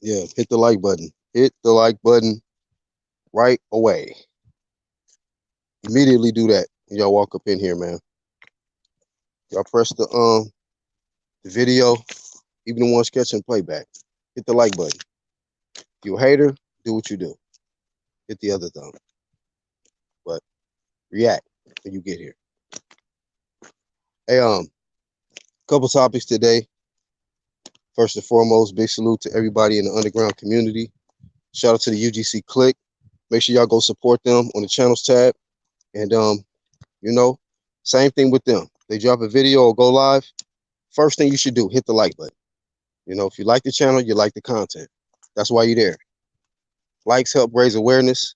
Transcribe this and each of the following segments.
Yeah, hit the like button. Hit the like button right away. Immediately do that. Y'all walk up in here, man. Y'all press the video, even the ones catching playback. Hit the like button. You a hater, do what you do. Hit the other thumb. But react when you get here. Hey, couple topics today. First and foremost, big salute to everybody in the underground community. Shout out to the UGC Click. Make sure y'all go support them on the channels tab. And you know, same thing with them. They drop a video or go live. First thing you should do, hit the like button. You know, if you like the channel, you like the content. That's why you're there. Likes help raise awareness.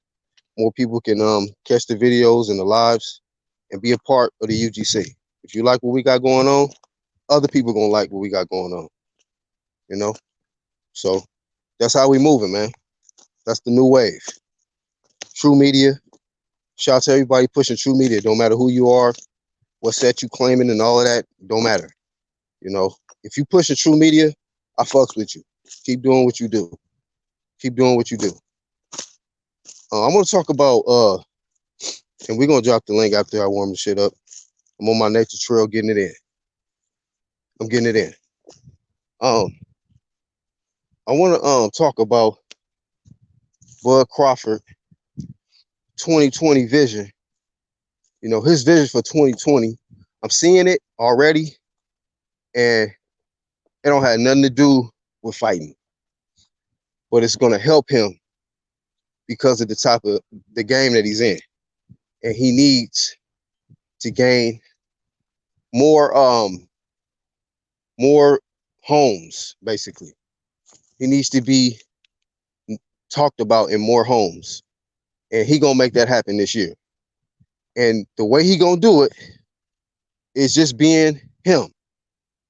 More people can catch the videos and the lives and be a part of the UGC. If you like what we got going on, other people gonna like what we got going on. You know, so that's how we moving, man. That's the new wave. True media. Shout out to everybody pushing true media. Don't matter who you are, what set you claiming, and all of that. Don't matter. You know, if you pushing true media, I fucks with you. Keep doing what you do. Keep doing what you do. I'm gonna talk about and we're gonna drop the link after I warm the shit up. I'm on my nature trail getting it in. I'm getting it in. Um, I wanna talk about Bud Crawford 2020 vision. You know, his vision for 2020. I'm seeing it already, and it don't have nothing to do with fighting. But it's gonna help him because of the type of the game that he's in. And he needs to gain more more homes, basically. He needs to be talked about in more homes. And he gonna make that happen this year. And the way he gonna do it is just being him.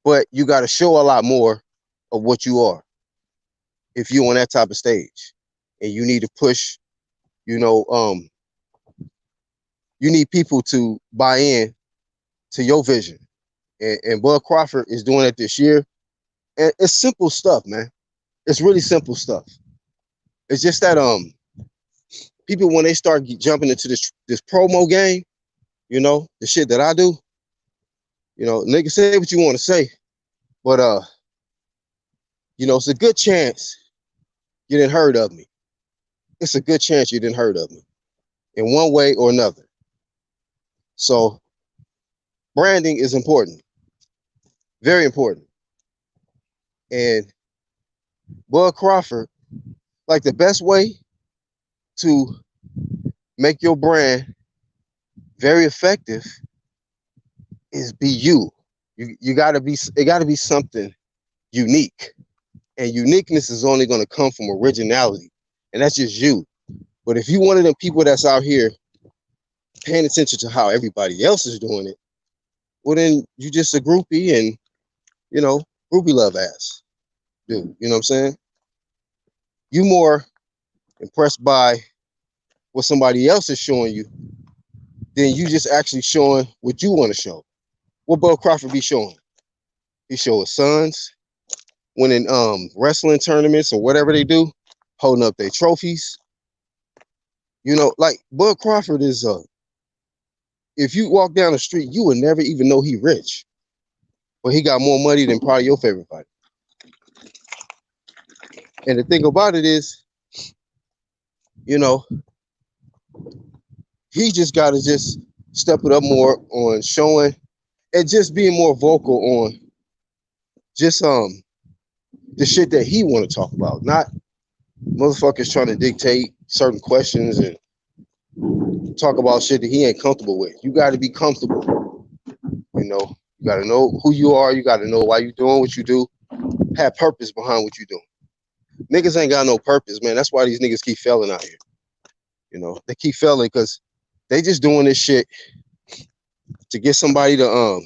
But you gotta show a lot more of what you are if you're on that type of stage. And you need to push, you know, you need people to buy in to your vision. And Bud Crawford is doing it this year. And it's simple stuff, man. It's really simple stuff. It's just that people when they start jumping into this promo game, you know, the shit that I do, you know, nigga say what you want to say, but you know, it's a good chance you didn't heard of me. It's a good chance you didn't heard of me in one way or another. So branding is important, very important. And Bud Crawford, like the best way to make your brand very effective is be you. You gotta be, it gotta be something unique. And uniqueness is only gonna come from originality. And that's just you. But if you one of them people that's out here paying attention to how everybody else is doing it, well then you just a groupie and you know, groupie love ass. Dude, you know what I'm saying? You more impressed by what somebody else is showing you than you just actually showing what you want to show. What Bud Crawford be showing? He show his sons winning wrestling tournaments or whatever they do, holding up their trophies. You know, like Bud Crawford is if you walk down the street, you would never even know he rich. But he got more money than probably your favorite fighter. And the thing about it is, you know, he just gotta just step it up more on showing and just being more vocal on just the shit that he want to talk about, not motherfuckers trying to dictate certain questions and talk about shit that he ain't comfortable with. You got to be comfortable. You know, you got to know who you are. You got to know why you doing what you do. Have purpose behind what you doing. Niggas ain't got no purpose, man. That's why these niggas keep failing out here. You know, they keep failing because they just doing this shit to get somebody to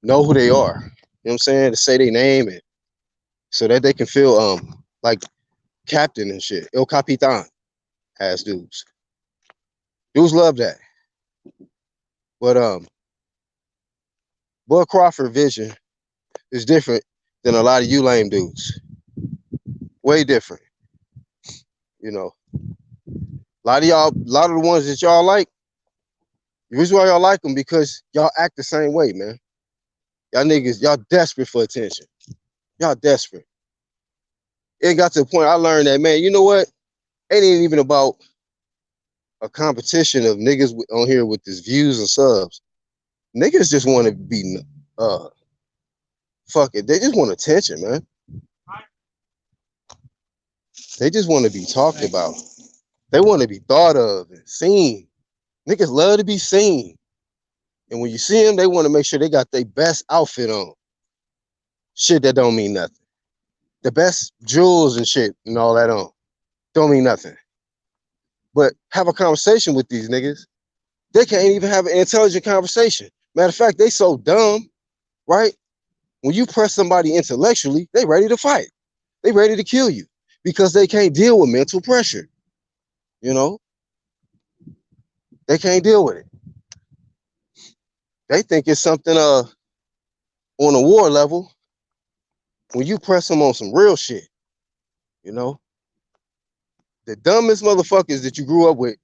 know who they are. You know what I'm saying? To say their name and so that they can feel like captain and shit. El Capitan ass dudes. Dudes love that. But Bud Crawford vision is different than a lot of you lame dudes. Way different. You know, a lot of the ones that y'all like, the reason why y'all like them because y'all act the same way, man. Y'all niggas, y'all desperate for attention. Y'all desperate. It got to the point I learned that, man, you know what? It ain't even about a competition of niggas on here with these views and subs. Niggas just want to be, fuck it. They just want attention, man. They just want to be talked about. They want to be thought of and seen. Niggas love to be seen. And when you see them, they want to make sure they got their best outfit on. Shit that don't mean nothing. The best jewels and shit and all that on. Don't mean nothing. But have a conversation with these niggas. They can't even have an intelligent conversation. Matter of fact, they so dumb, right? When you press somebody intellectually, they ready to fight. They ready to kill you because they can't deal with mental pressure. You know? They can't deal with it. They think it's something on a war level when you press them on some real shit. You know? The dumbest motherfuckers that you grew up with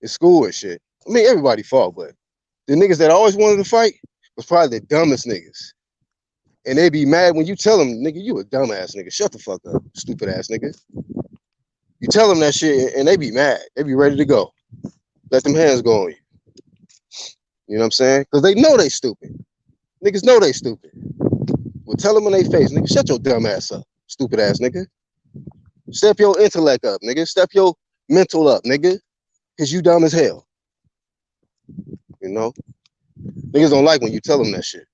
in school and shit. I mean, everybody fought, but the niggas that always wanted to fight was probably the dumbest niggas. And they be mad when you tell them, nigga, you a dumbass nigga. Shut the fuck up, stupid ass nigga. You tell them that shit and they be mad. They be ready to go. Let them hands go on you. You know what I'm saying? Because they know they stupid. Niggas know they stupid. Well, tell them in their face, nigga, shut your dumb ass up, stupid ass nigga. Step your intellect up, nigga. Step your mental up, nigga. Because you dumb as hell. You know? Niggas don't like when you tell them that shit.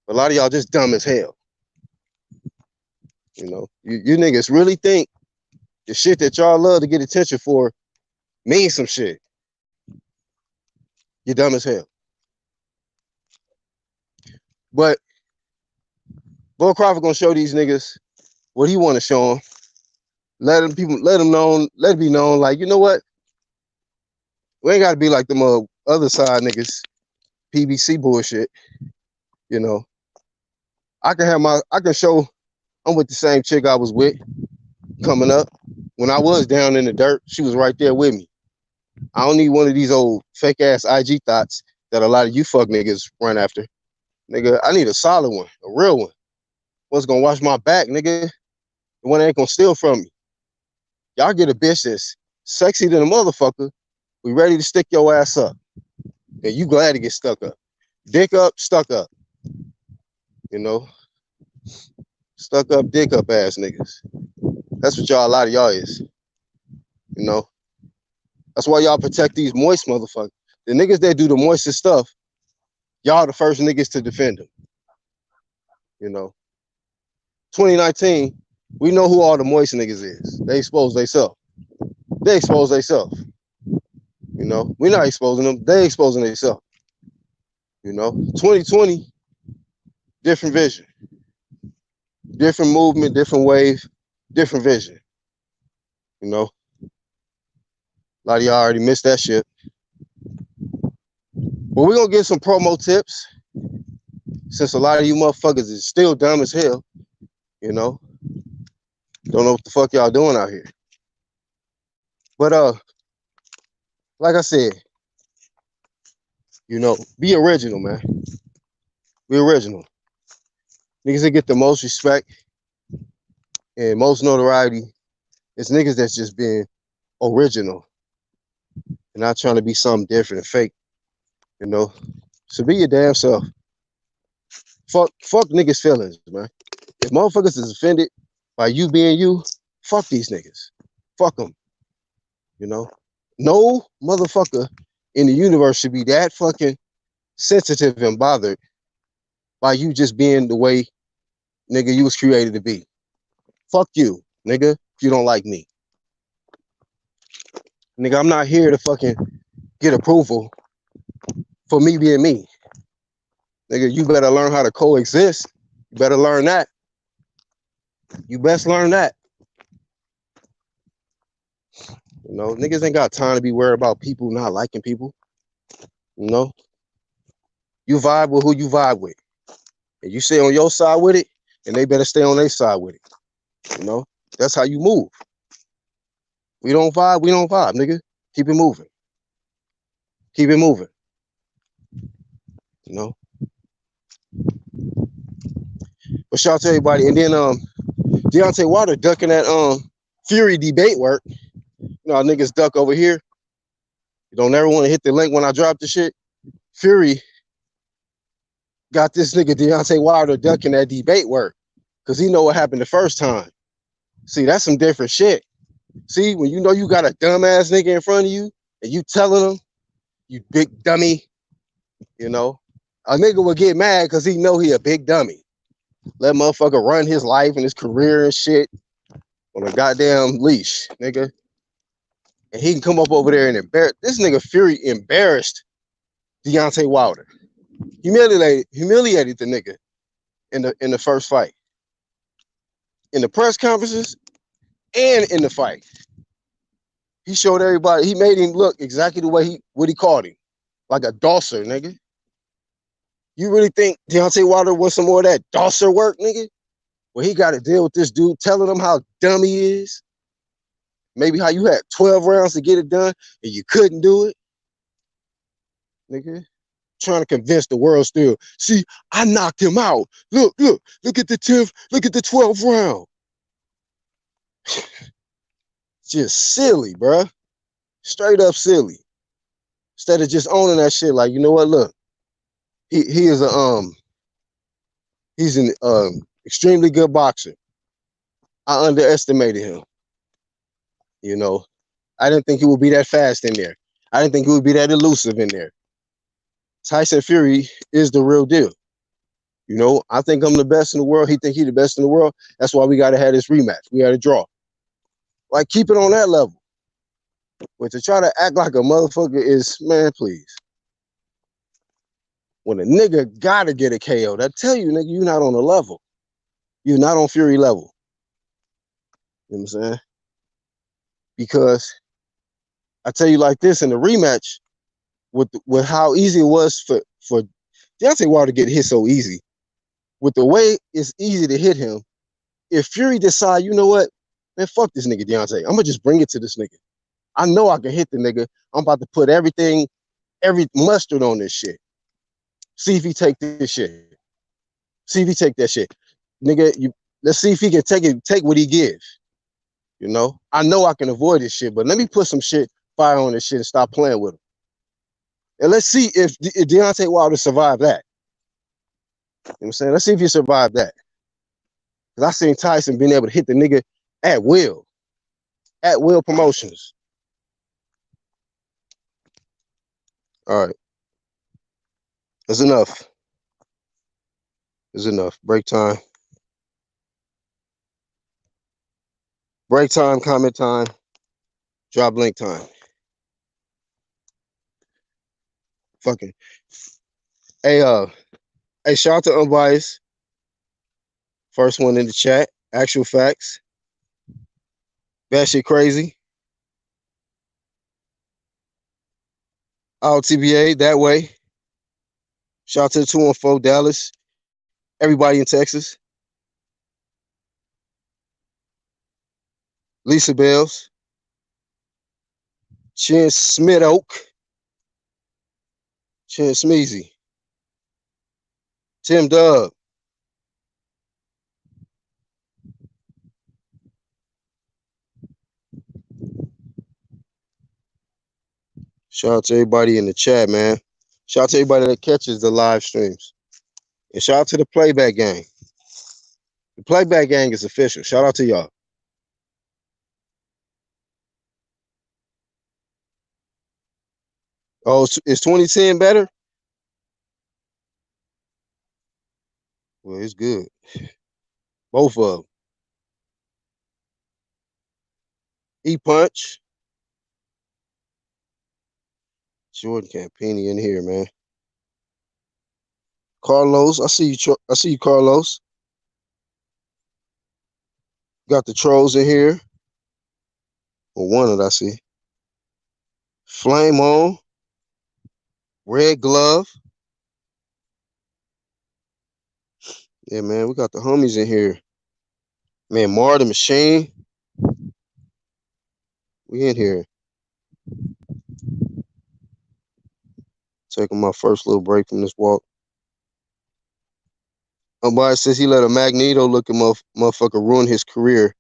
But a lot of y'all just dumb as hell. You know? You niggas really think the shit that y'all love to get attention for means some shit. You're dumb as hell. But Bull Crawford gonna show these niggas what he want to show them. Let it be known, like, you know what? We ain't gotta be like them other side niggas, PBC bullshit. You know, I can show I'm with the same chick I was with coming up. When I was down in the dirt, she was right there with me. I don't need one of these old fake ass IG thoughts that a lot of you fuck niggas run after. Nigga, I need a solid one, a real one. One's gonna watch my back, nigga. The one that ain't gonna steal from me. Y'all get a bitch that's sexy than a motherfucker. We ready to stick your ass up. And you glad to get stuck up. Dick up, stuck up. You know? Stuck up, dick up ass niggas. That's what y'all, a lot of y'all is. You know? That's why y'all protect these moist motherfuckers. The niggas that do the moistest stuff, y'all the first niggas to defend them. You know? 2019, we know who all the moist niggas is. They expose themselves. They expose themselves. You know? We're not exposing them. They exposing themselves. You know? 2020, different vision. Different movement, different wave, different vision. You know? A lot of y'all already missed that shit. But we're gonna get some promo tips. Since a lot of you motherfuckers is still dumb as hell. You know? Don't know what the fuck y'all doing out here. But like I said, you know, be original, man. Be original. Niggas that get the most respect and most notoriety is niggas that's just being original and not trying to be something different and fake, you know? So be your damn self. Fuck niggas' feelings, man. If motherfuckers is offended by you being you, fuck these niggas. Fuck them, you know? No motherfucker in the universe should be that fucking sensitive and bothered by you just being the way, nigga, you was created to be. Fuck you, nigga, if you don't like me. Nigga, I'm not here to fucking get approval for me being me. Nigga, you better learn how to coexist. You better learn that. You best learn that. You know, niggas ain't got time to be worried about people not liking people. You know? You vibe with who you vibe with. And you stay on your side with it, and they better stay on their side with it. You know? That's how you move. We don't vibe, nigga. Keep it moving. Keep it moving. You know? But shout out to everybody. And then Deontay Wilder ducking that Fury debate work. You know how niggas duck over here. You don't ever want to hit the link when I drop the shit. Fury got this nigga Deontay Wilder ducking that debate work. Cause he know what happened the first time. See, that's some different shit. See, when you know you got a dumbass nigga in front of you and you telling him, you big dummy, you know, a nigga will get mad because he know he a big dummy. Let motherfucker run his life and his career and shit on a goddamn leash, nigga. And he can come up over there and embarrass this nigga. Fury embarrassed Deontay Wilder, humiliated the nigga in the first fight, in the press conferences and in the fight. He showed everybody. He made him look exactly the way what he called him, like a dosser, nigga. You really think Deontay Wilder wants some more of that dosser work, nigga? Well, he got to deal with this dude telling him how dumb he is. Maybe how you had 12 rounds to get it done and you couldn't do it, nigga. Trying to convince the world still. See, I knocked him out. Look at the 10th, look at the 12th round. Just silly, bruh. Straight up silly. Instead of just owning that shit, like, you know what? Look, he is he's an extremely good boxer. I underestimated him. You know, I didn't think he would be that fast in there. I didn't think he would be that elusive in there. Tyson Fury is the real deal. You know, I think I'm the best in the world. He think he the best in the world. That's why we got to have this rematch. We got to draw. Like, keep it on that level. But to try to act like a motherfucker is, man, please. When a nigga got to get a KO, I tell you, nigga, you're not on the level. You're not on Fury level. You know what I'm saying? Because I tell you like this, in the rematch, with how easy it was for Deontay Wilder to get hit so easy, with the way it's easy to hit him, if Fury decide, you know what, man, fuck this nigga Deontay, I'm gonna just bring it to this nigga. I know I can hit the nigga. I'm about to put every mustard on this shit. See if he take this shit. See if he take that shit, nigga. Let's see if he can take what he gives. You know, I know I can avoid this shit, but let me put some fire on this shit and stop playing with him. And let's see if Deontay Wilder survived that. You know what I'm saying? Let's see if he survived that. Because I seen Tyson being able to hit the nigga at will. At will promotions. All right. That's enough. That's enough. Break time. Break time, comment time, drop link time. Fucking. Hey, shout out to Unbiased. First one in the chat. Actual facts. That shit crazy. Out TBA, that way. Shout out to the 214 Dallas. Everybody in Texas. Lisa Bells. Chin Smith Oak. Chin Smeezy. Tim Dub. Shout out to everybody in the chat, man. Shout out to everybody that catches the live streams. And shout out to the Playback Gang. The Playback Gang is official. Shout out to y'all. Oh, is 2010 better? Well, it's good. Both of them. E-Punch. Jordan Campini in here, man. Carlos, I see you. I see you, Carlos. Got the trolls in here. Well, one that I see. Flame on. Red Glove. Yeah, man, we got the homies in here. Man, Mar the Machine. We in here taking my first little break from this walk. Boy says he let a Magneto looking motherfucker ruin his career.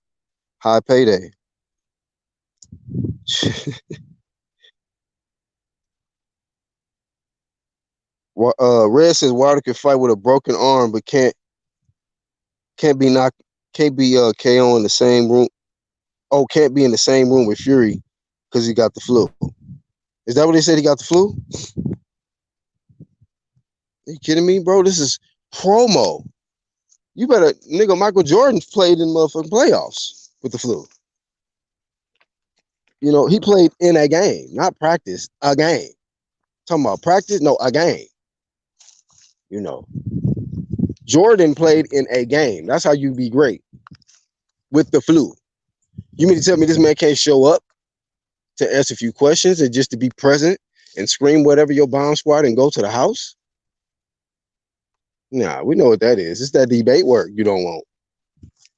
High payday. Red says Wilder can fight with a broken arm, but can't be knocked, can't be KO in the same room. Oh, can't be in the same room with Fury because he got the flu. Is that what they said? He got the flu? Are you kidding me, bro? This is promo. You better, nigga. Michael Jordan played in motherfucking playoffs with the flu. You know, he played in a game, not practice, a game. Talking about practice? No, a game. You know, Jordan played in a game. That's how you be great with the flu. You mean to tell me this man can't show up to ask a few questions and just to be present and scream whatever your bomb squad and go to the house? Nah, we know what that is. It's that debate work you don't want.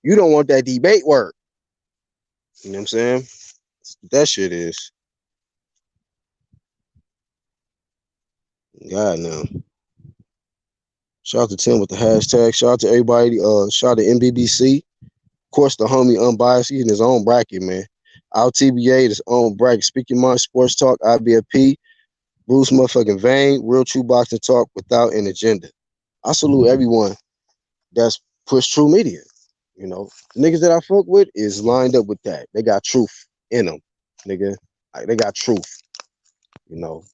You don't want that debate work. You know what I'm saying? That's what that shit is. God, no. Shout out to Tim with the hashtag. Shout out to everybody. Shout out to MBBC. Of course, the homie Unbiased. He's in his own bracket, man. Our TBA, his own bracket. Speak Your Mind, Sports Talk, IBFP. Bruce motherfucking Vane. Real true boxing talk without an agenda. I salute everyone that's pushed true media. You know, the niggas that I fuck with is lined up with that. They got truth in them, nigga. Like, they got truth, you know.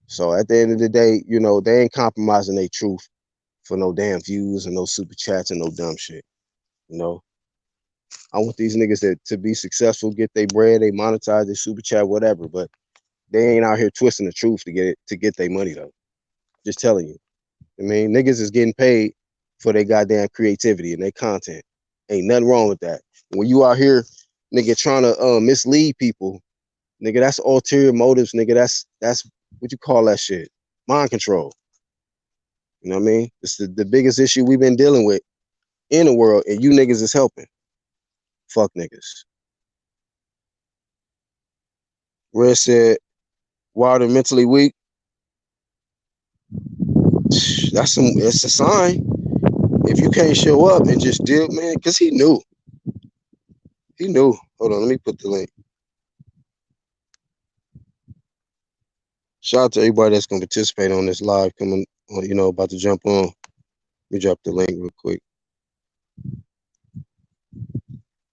So at the end of the day, you know, they ain't compromising their truth for no damn views and no super chats and no dumb shit. You know, I want these niggas to be successful, get their bread, they monetize, their super chat, whatever. But they ain't out here twisting the truth to get their money though. Just telling you. I mean, niggas is getting paid for their goddamn creativity and their content. Ain't nothing wrong with that. When you out here, nigga, trying to mislead people, nigga, that's ulterior motives, nigga. That's what you call that shit? Mind control. You know what I mean? It's the biggest issue we've been dealing with in the world, and you niggas is helping. Fuck niggas. Red said, Wilder mentally weak. It's a sign. If you can't show up and just deal, man, because he knew. He knew. Hold on, let me put the link. Shout out to everybody that's gonna participate on this live coming, you know, about to jump on. Let me drop the link real quick.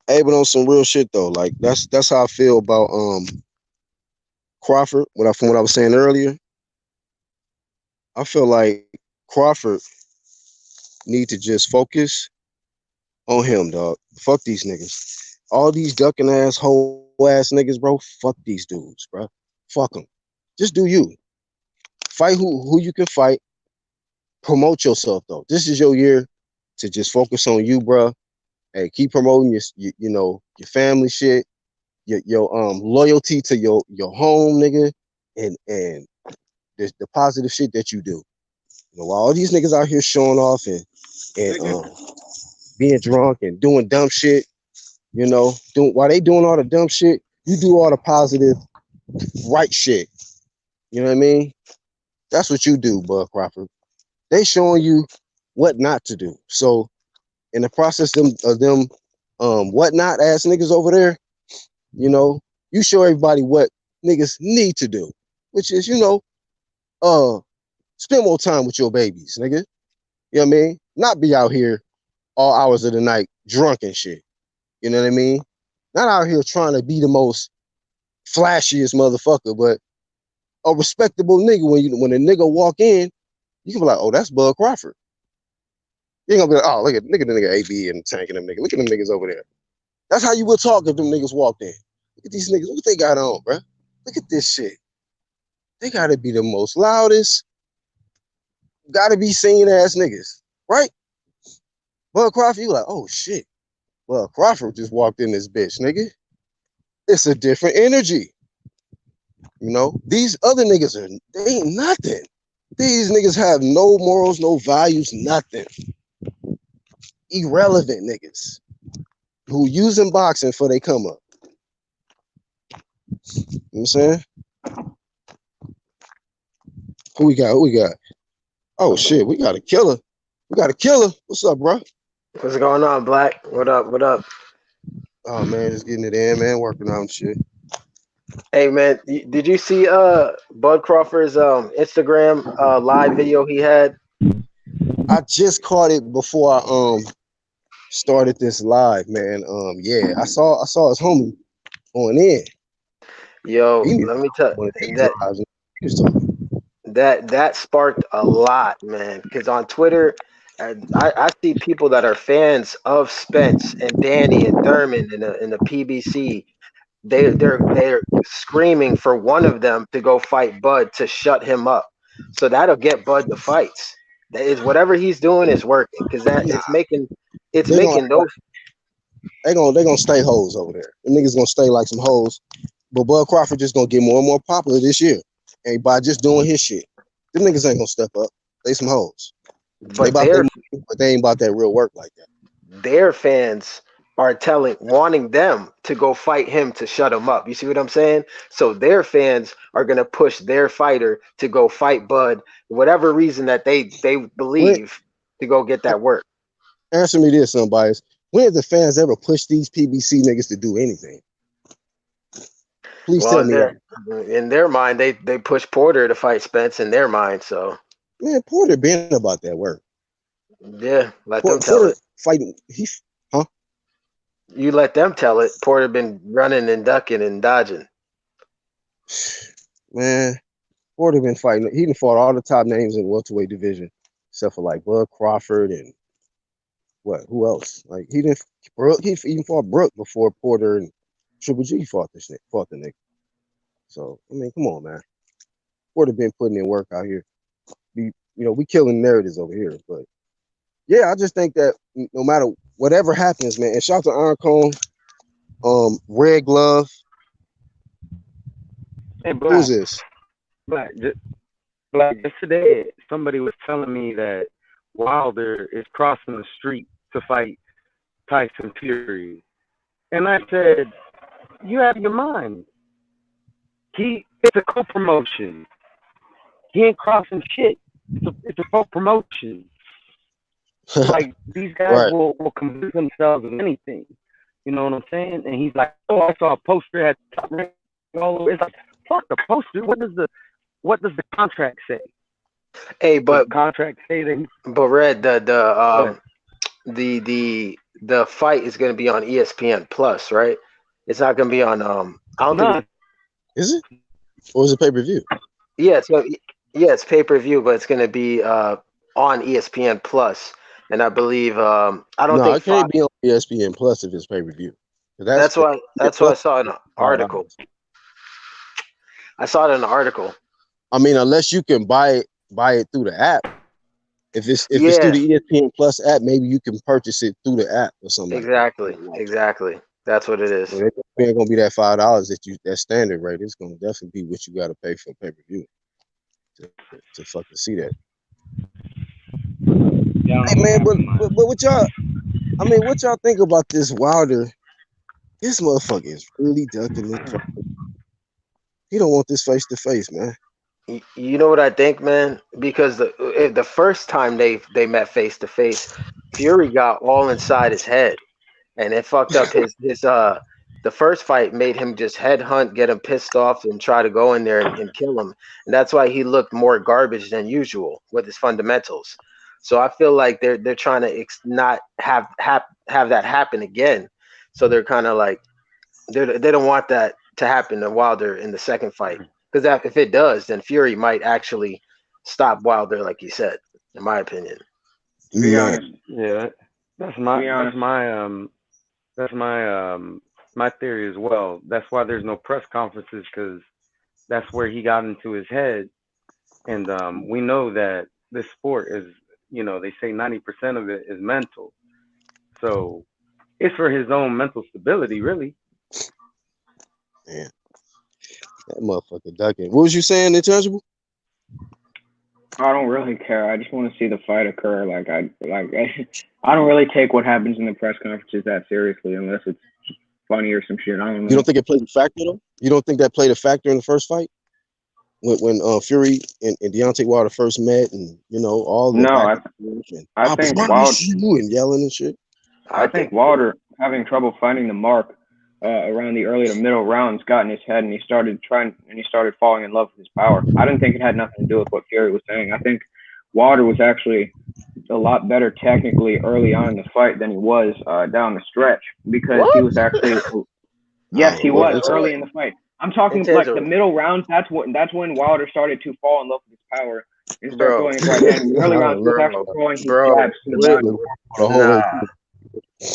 Hey, but on some real shit though, like that's how I feel about Crawford. From what I was saying earlier, I feel like Crawford need to just focus on him, dog. Fuck these niggas. All these ducking ass, whole ass niggas, bro. Fuck these dudes, bro. Fuck them. Just do you. Fight who you can fight. Promote yourself though. This is your year to just focus on you, bro. Hey, keep promoting your you know, your family shit, your loyalty to your home, nigga, and the positive shit that you do. You know, while all these niggas out here showing off and being drunk and doing dumb shit, you know, while they doing all the dumb shit, you do all the positive, right shit. You know what I mean? That's what you do, Bud Crawford. They showing you what not to do. So in the process of them whatnot ass niggas over there, you know, you show everybody what niggas need to do, which is, you know, spend more time with your babies, nigga. You know what I mean? Not be out here all hours of the night drunk and shit. You know what I mean? Not out here trying to be the most flashiest motherfucker, but a respectable nigga. When a nigga walk in, you can be like, oh, that's Bud Crawford. You ain't gonna be like, oh, look at the nigga AB and tanking them niggas. Look at them niggas over there. That's how you would talk if them niggas walked in. Look at these niggas. What they got on, bro? Look at this shit. They gotta be the most loudest, gotta be seen ass niggas, right? Bud Crawford, you like, oh shit. Bud Crawford just walked in this bitch, nigga. It's a different energy. You know, these other niggas they ain't nothing. These niggas have no morals, no values, nothing. Irrelevant niggas who using boxing for they come up. You know what I'm saying? Who we got? Who we got? Oh shit, we got a killer. We got a killer. What's up, bro? What's going on, Black? What up? What up? Oh man, just getting it in, man. Working on shit. Hey man, did you see Bud Crawford's Instagram live video he had? I just caught it before I started this live, man. Yeah, I saw his homie on in. Yo, He need to let me start tell one of these that lives. He was talking. that sparked a lot, man. Because on Twitter, I see people that are fans of Spence and Danny and Thurman in the PBC. They're screaming for one of them to go fight Bud to shut him up. So that'll get Bud the fights. That is whatever he's doing is working because that Nah, it's they gonna making those. they gonna stay hoes over there. The niggas gonna stay like some hoes. But Bud Crawford just gonna get more and more popular this year. And by just doing his shit. Them niggas ain't gonna step up. They some hoes. They But about their money, but they ain't about that real work like that. their fans are wanting them to go fight him to shut him up. You see what I'm saying? So their fans are gonna push their fighter to go fight Bud, whatever reason that they When, believe to go get that work. answer me this, somebody. When have the fans ever pushed these PBC niggas to do anything? Please Well, tell me that. in their mind, they push Porter to fight Spence in their mind. So Man, Porter been about that work. yeah, let them tell Porter it. fighting, huh? You let them tell it. Porter been running and ducking and dodging. Man, Porter been fighting. He done fought all the top names in the welterweight division, except for like Bud Crawford and what? Who else? Like he didn't. Brooke. He even fought Brooke before Porter and Triple G fought the nigga. So I mean, come on, man. Porter been putting in work out here. We killing narratives over here, but yeah, I just think that no matter whatever happens, man. And shout out to Iron Cone, Red Glove. Hey, Who's Black, this? Black, Black. Yesterday, somebody was telling me that Wilder is crossing the street to fight Tyson Fury, and I said, "You out of your mind? It's a co-promotion. He ain't crossing shit. It's a co-promotion. Like these guys Right. will convince themselves of anything. You know what I'm saying?" And he's like, "Oh, I saw a poster at Top Rank all over." It's like, fuck the poster. What does the contract say? Hey, Does but the contract say that? Red, But the fight is going to be on ESPN Plus, right? It's not going to be on. I don't think. no, Is it? Or is it pay-per-view? Yeah, it's pay per view, but it's going to be on ESPN Plus, and I believe I don't No, think it can't Fox. be on ESPN Plus if it's pay-per-view. That's That's why I Plus saw an article. $5. I saw it in an article. I mean, unless you can buy it through the app. If it's through Yeah, the ESPN Plus app, maybe you can purchase it through the app or something like that. exactly. That's what it But is. it ain't gonna be that $5 that standard rate. It's gonna definitely be what you got to pay for pay-per-view to fucking see that. yeah, Hey I'm gonna man, have but, to but mind. but what y'all? I mean, what y'all think about this Wilder? This motherfucker is really ducking this. He don't want this face to face, man. You know what I think, man? Because the first time they met face to face, Fury got all inside his head, and it fucked up his. The first fight made him just headhunt, get him pissed off, and try to go in there and kill him. And that's why he looked more garbage than usual with his fundamentals. So I feel like they're trying to not have that happen again. So they're kind of like they don't want that to happen to Wilder in the second fight because if it does, then Fury might actually stop Wilder, like you said, in my opinion. To be Man, honest, Yeah, that's to my be that's honest, my that's my theory as well. That's why there's no press conferences because that's where he got into his head, and we know that this sport is, they say 90% of it is mental. So it's for his own mental stability, really. man, that motherfucker ducking. What was you saying, intangible? I don't really care. I just want to see the fight occur. I don't really take what happens in the press conferences that seriously, unless it's funny or some shit. I don't know. You don't think it played a factor though? You don't think that played a factor in the first fight when Fury and Deontay Wilder first met, and all the No, back I and forth and I I think promise you and yelling and shit. I think Wilder having trouble finding the mark around the early to middle rounds got in his head, and he started falling in love with his power. I didn't think it had nothing to do with what Fury was saying. I think Wilder was actually a lot better technically early on in the fight than he was down the stretch, because he was actually yes, he was early in the fight. I'm talking like the middle rounds. That's when Wilder started to fall in love with his power and start throwing his right hand. In the early rounds, he was actually throwing his jabs to the body.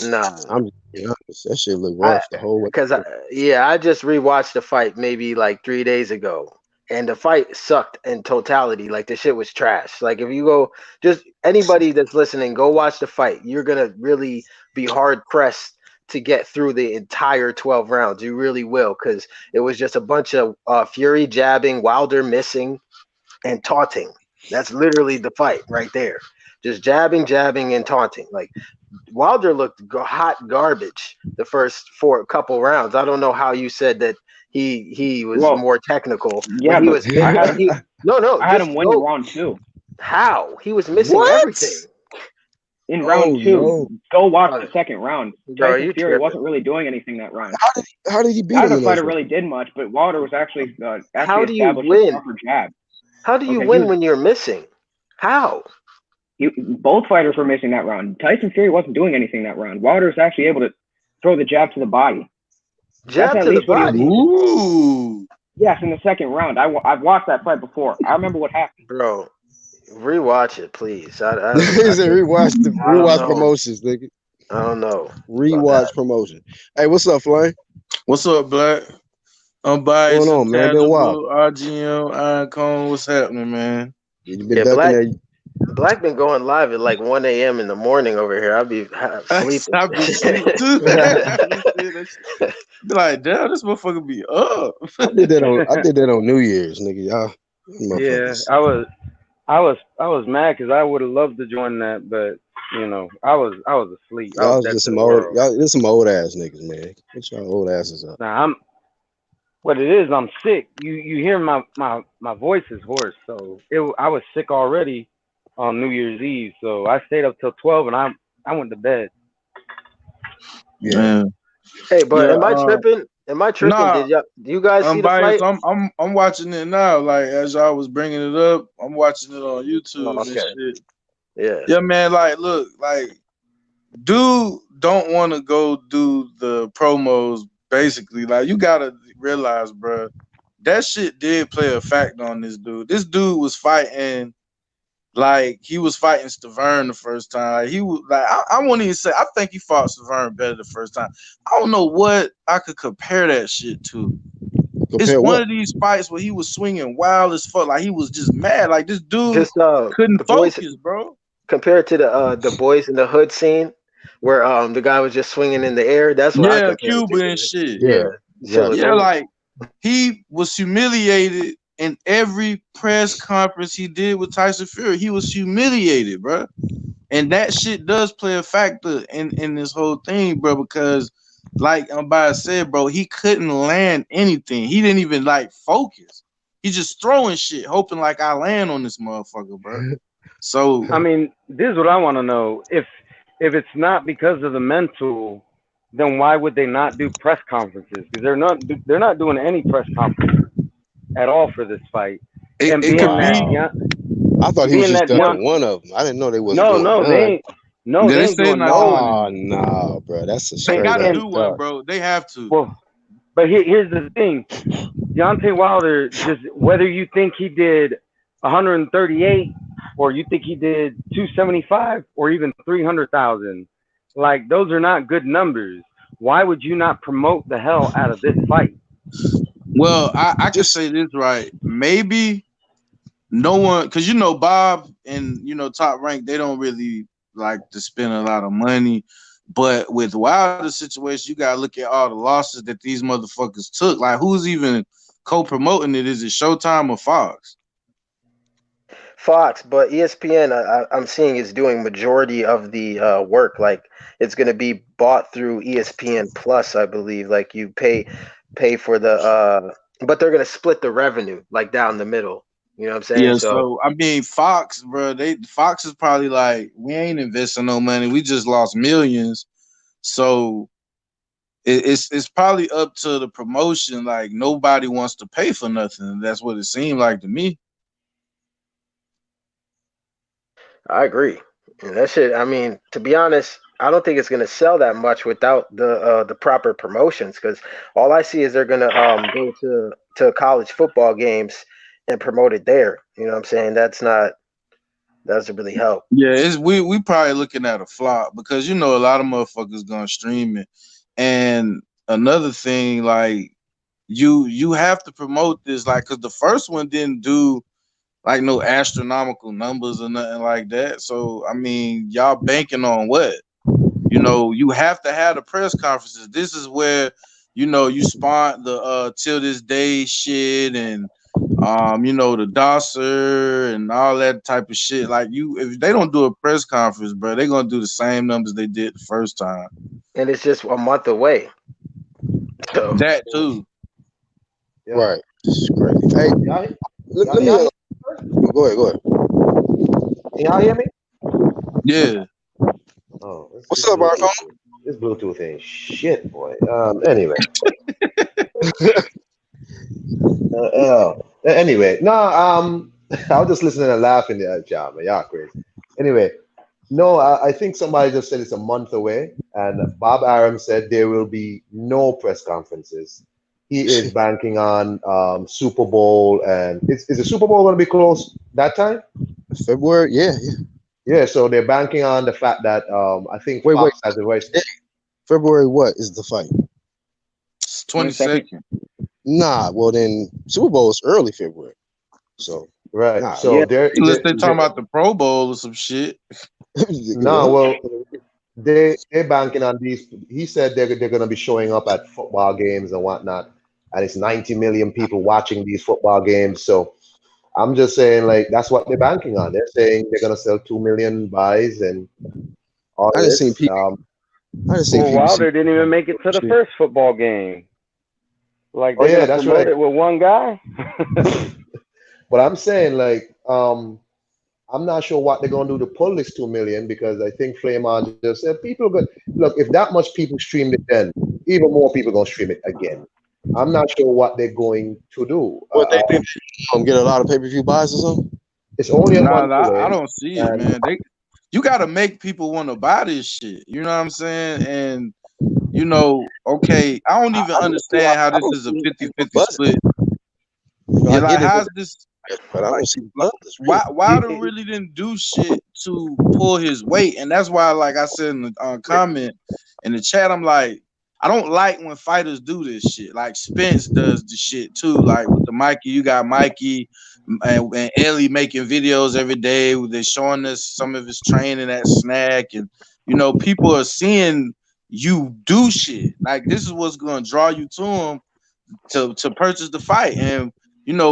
Nah. I'm just being honest. That shit look rough the whole way. Because I just rewatched the fight maybe like 3 days ago, and the fight sucked in totality. Like the shit was trash. Like if you go, just anybody that's listening, go watch the fight. You're gonna really be hard pressed to get through the entire 12 rounds. You really will, because it was just a bunch of Fury jabbing, Wilder missing, and taunting. That's literally the fight right there. Just jabbing, and taunting. Like Wilder looked hot garbage the first couple rounds. I don't know how you said that he was more technical. Yeah, he was. I had him win round 2. How? He was missing everything. In round 2, go watch the second round. Tyson Fury wasn't really doing anything that round. How did he beat him? Neither fighter really did much, but Wilder was actually how do you win? Jab. How do you win when you're missing? How? Both fighters were missing that round. Tyson Fury wasn't doing anything that round. Wilder was actually able to throw the jab to the body. Jab to the body? Ooh. Yes, in the second round. I've watched that fight before. I remember what happened. Bro, rewatch it, please. Rewatch promotions, nigga. I don't know. Rewatch promotion. Hey, what's up, Flame? What's up, Black? Unbiased. What's going on, man? Been wild. RGM, Iron Cone. What's happening, man? You been ducking there. Black been going live at like 1 a.m. in the morning over here. I'll be sleeping. I'll be sleeping too. Be like, damn, this motherfucker be up. I did that on New Year's, nigga. Y'all. Yeah, I was mad because I would have loved to join that, but I was asleep. Y'all just some old ass niggas, man. Get y'all old asses up. Nah, what it is, I'm sick. You hear my voice is hoarse, so I was sick already on New Year's Eve, so I stayed up till 12 and I went to bed. Yeah. Hey, but am I tripping? Am I tripping? Nah, do you guys see the fight? I'm watching it now. Like as I was bringing it up, I'm watching it on YouTube and shit. Yeah, man. Like, look, like, dude, don't want to go do the promos. Basically, like, you gotta realize, bro, that shit did play a factor on this dude. This dude was fighting. Like, he was fighting Stavern the first time. He was like, I won't even say, I think he fought Stavern better the first time. I don't know what I could compare that shit to. It's one of these fights where he was swinging wild as fuck. Like, he was just mad. Like, this dude couldn't focus, bro. Compared to the Boys in the Hood scene where the guy was just swinging in the air. That's what I compared Cuba and shit. Yeah, like, he was humiliated. In every press conference he did with Tyson Fury, he was humiliated, bro. And that shit does play a factor in this whole thing, bro, because like Ambaya said, bro, he couldn't land anything. He didn't even like focus. He's just throwing shit, hoping like I land on this motherfucker, bro. So I mean, this is what I want to know. If it's not because of the mental, then why would they not do press conferences? Because they're not doing any press conferences at all for this fight. I thought he was just ducking one of them. I didn't know they wasn't. They ain't doing no. No, bro, that's a straight. They gotta do one, bro. They have to. Well, but here's the thing, Deontay Wilder. Just whether you think he did 138 or you think he did 275 or even 300,000, like those are not good numbers. Why would you not promote the hell out of this fight? Well, I can say this, right? Maybe no one, because Bob and Top Rank, they don't really like to spend a lot of money. But with Wilder's situation, you gotta look at all the losses that these motherfuckers took. Like, who's even co-promoting it? Is it Showtime or Fox? Fox, but ESPN, I'm seeing is doing majority of the work. Like it's going to be bought through ESPN Plus, I believe. Like you pay for the, but they're going to split the revenue like down the middle. You know what I'm saying? Yeah, So so I mean, Fox, bro, Fox is probably like, we ain't investing no money. We just lost millions. So it's probably up to the promotion. Like nobody wants to pay for nothing. That's what it seemed like to me. I agree. And that shit. I mean, to be honest, I don't think it's going to sell that much without the proper promotions. Because all I see is they're going to go to college football games and promote it there. You know what I'm saying? That doesn't really help. Yeah, we probably looking at a flop because a lot of motherfuckers gonna stream it. And another thing, like you have to promote this, like, because the first one didn't do like no astronomical numbers or nothing like that. So I mean, y'all banking on what? You have to have the press conferences. This is where you spawn the till this day shit and the Dosser and all that type of shit. Like if they don't do a press conference, bro, they're gonna do the same numbers they did the first time. And it's just a month away. So that too. Yeah. Right. This is crazy. Hey, let me go ahead. Can y'all hear me? Yeah. Oh, what's up, Marco? This Bluetooth ain't shit, boy. Anyway. Anyway, no, I was just listening and laughing there, John, man. Y'all crazy. Anyway, no, I think somebody just said it's a month away, and Bob Arum said there will be no press conferences. He is banking on Super Bowl, and is the Super Bowl going to be close that time? February, yeah. Yeah, so they're banking on the fact that I think Fox has the right. February, what is the fight? 22nd. Nah, well then Super Bowl is early February. So right. Nah, so they're talking about the Pro Bowl or some shit. No, well, they're banking on these. He said they're going to be showing up at football games and whatnot, and it's 90 million people watching these football games. So I'm just saying, like, that's what they're banking on. They're saying they're going to sell 2 million buys and all I this. didn't see people. Wilder didn't even make it to the first football game. Like, they're gonna that's promote right. it with one guy. But I'm saying, like, I'm not sure what they're gonna do to pull this 2 million, because I think Flamon just said people are good. Look, if that much people streamed it, then even more people gonna stream it again. I'm not sure what they're going to do. What they think get a lot of pay-per-view buys or something? It's only a month away. I don't see it, man. You gotta make people want to buy this shit. You know what I'm saying? And okay, I don't even understand how this is a 50-50 split. Yeah, like, how's this? But I don't see Wilder really didn't do shit to pull his weight, and that's why, like I said in the comment in the chat, I'm like, I don't like when fighters do this shit. Like Spence does the shit too. Like with the Mikey, you got Mikey and Ellie making videos every day. They're showing us some of his training at Snack, and people are seeing you do shit. Like this is what's gonna draw you to him to purchase the fight. And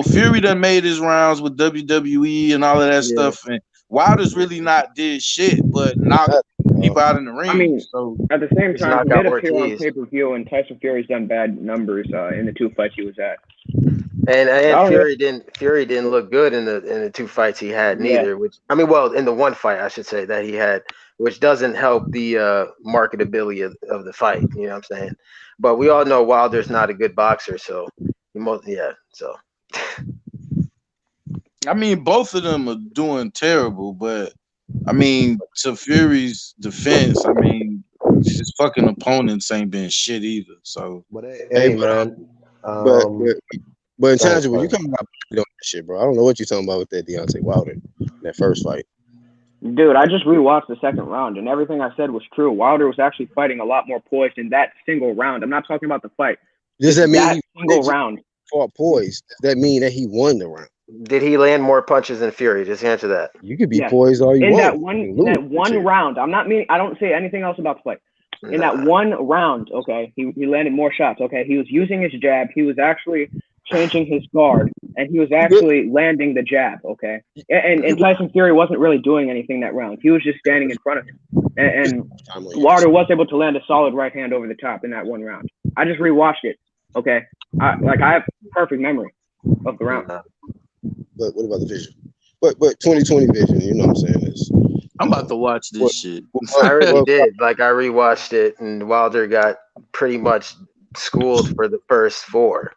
Fury done made his rounds with WWE and all of that stuff, and Wilder's really not did shit but knocked people out in the ring. I mean, so at the same time, he did appear on pay-per-view, and Tyson Fury's done bad numbers in the 2 fights he was at. And Fury didn't look good in the 2 fights he had neither. Which in the 1 fight I should say that he had, which doesn't help the marketability of the fight. You know what I'm saying? But we all know Wilder's not a good boxer, so so. I mean, both of them are doing terrible, but I mean, to Fury's defense, I mean, his fucking opponents ain't been shit either. So, but hey man, but intangible, you coming about on that shit, bro. I don't know what you're talking about with that Deontay Wilder, that first fight. Dude, I just rewatched the second round, and everything I said was true. Wilder was actually fighting a lot more poised in that single round. I'm not talking about the fight. Does that mean that single round fought poised? Does that mean that he won the round? Did he land more punches than Fury? Just answer that. You could be poised all you want. In that one round, I don't say anything else about the fight. In that one round, okay, he landed more shots. Okay, he was using his jab. He was actually changing his guard, and he was actually landing the jab. Okay, and Tyson Fury wasn't really doing anything that round. He was just standing in front of him, and Wilder was able to land a solid right hand over the top in that one round. I just rewatched it. Okay, I have perfect memory of the round. But what about the vision? But 2020 vision, you know what I'm saying? I'm about to watch this shit. I really did. Like, I rewatched it, and Wilder got pretty much schooled for the first 4.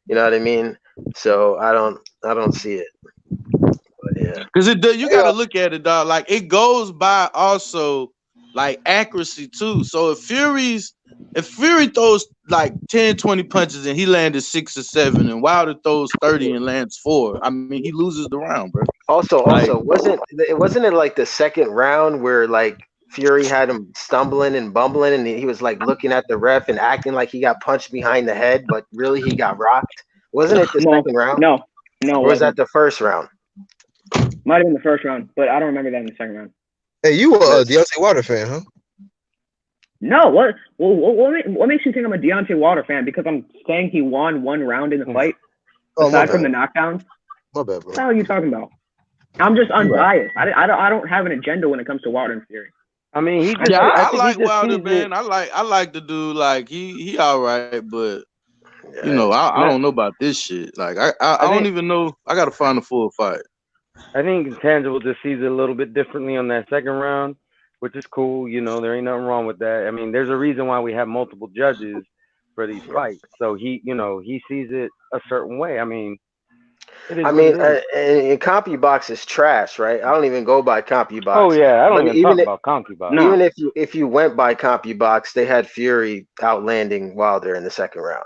You know what I mean? So I don't see it. But yeah, because you got to look at it, dog. Like, it goes by also like accuracy too. So if Fury throws like 10, 20 punches and he landed 6 or 7, and Wilder throws 30 and lands 4, I mean, he loses the round, bro. Also, wasn't it like the second round where like Fury had him stumbling and bumbling, and he was like looking at the ref and acting like he got punched behind the head, but really he got rocked? Wasn't it the second round? No. Or was that the first round? Might have been the first round, but I don't remember that in the second round. Hey, you a Deontay Wilder fan, huh? No, what makes you think I'm a Deontay Wilder fan? Because I'm saying he won one round in the fight, aside from the knockdowns. My bad, bro. What the hell are you talking about? I'm just unbiased. I don't have an agenda when it comes to Wilder and Fury. I mean, I like Wilder, man. I like the dude. Like he all right, but you know, I don't know about this shit. Like I don't even know. I gotta find a full fight. I think Intangible just sees it a little bit differently on that second round, which is cool. You know, there ain't nothing wrong with that. I mean, there's a reason why we have multiple judges for these fights. So he sees it a certain way. I mean, and CompuBox is trash, right? I don't even go by CompuBox. Oh yeah, I don't even talk about CompuBox. No. Even if you went by CompuBox, they had Fury outlanding Wilder in the second round.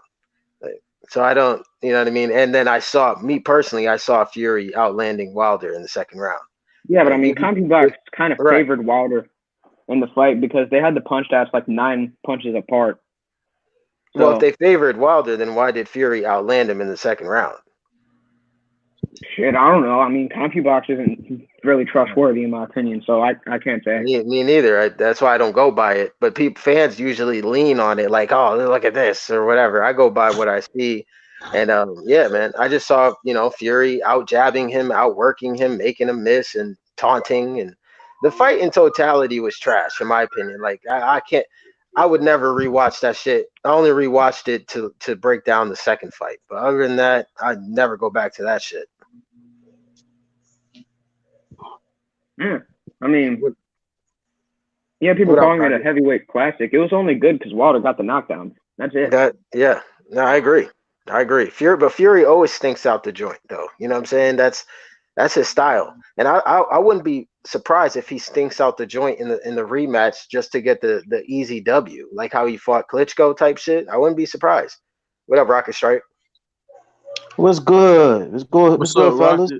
So I don't, you know what I mean? And then I saw Fury outlanding Wilder in the second round. Yeah, but I mean, CompuBox kind of favored Wilder in the fight because they had the punch stats like 9 punches apart. So if they favored Wilder, then why did Fury outland him in the second round? Shit, I don't know. I mean, CompuBox isn't really trustworthy in my opinion, so I can't say. Me neither. That's why I don't go by it. But fans usually lean on it, like, oh, look at this or whatever. I go by what I see, and yeah, man. I just saw Fury out jabbing him, outworking him, making him miss, and taunting, and the fight in totality was trash, in my opinion. Like I can't. I would never rewatch that shit. I only rewatched it to break down the second fight. But other than that, I'd never go back to that shit. Yeah, I mean, people calling it a heavyweight classic. It was only good because Wilder got the knockdown. That's it. No, I agree. Fury always stinks out the joint, though. You know what I'm saying? That's his style, and I wouldn't be surprised if he stinks out the joint in the rematch just to get the easy W, like how he fought Klitschko type shit. I wouldn't be surprised. What up, Rocket Strike? What's good? What's good, fellas?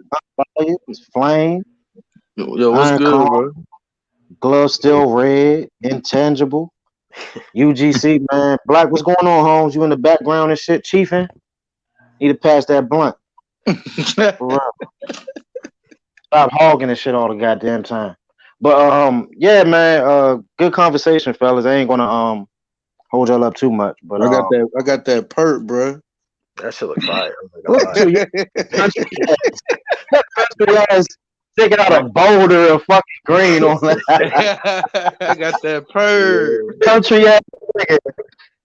It's Flame. Yo, what's good, bro? Glove still red, intangible. UGC, man. Black, what's going on, Holmes? You in the background and shit, chiefing? Need to pass that blunt. Stop hogging and shit all the goddamn time. But yeah, man. Good conversation, fellas. I ain't gonna hold y'all up too much. But I got that perk, bro. That shit look fire. Taking out a boulder of fucking green on that. I got that purr. Country ass nigga.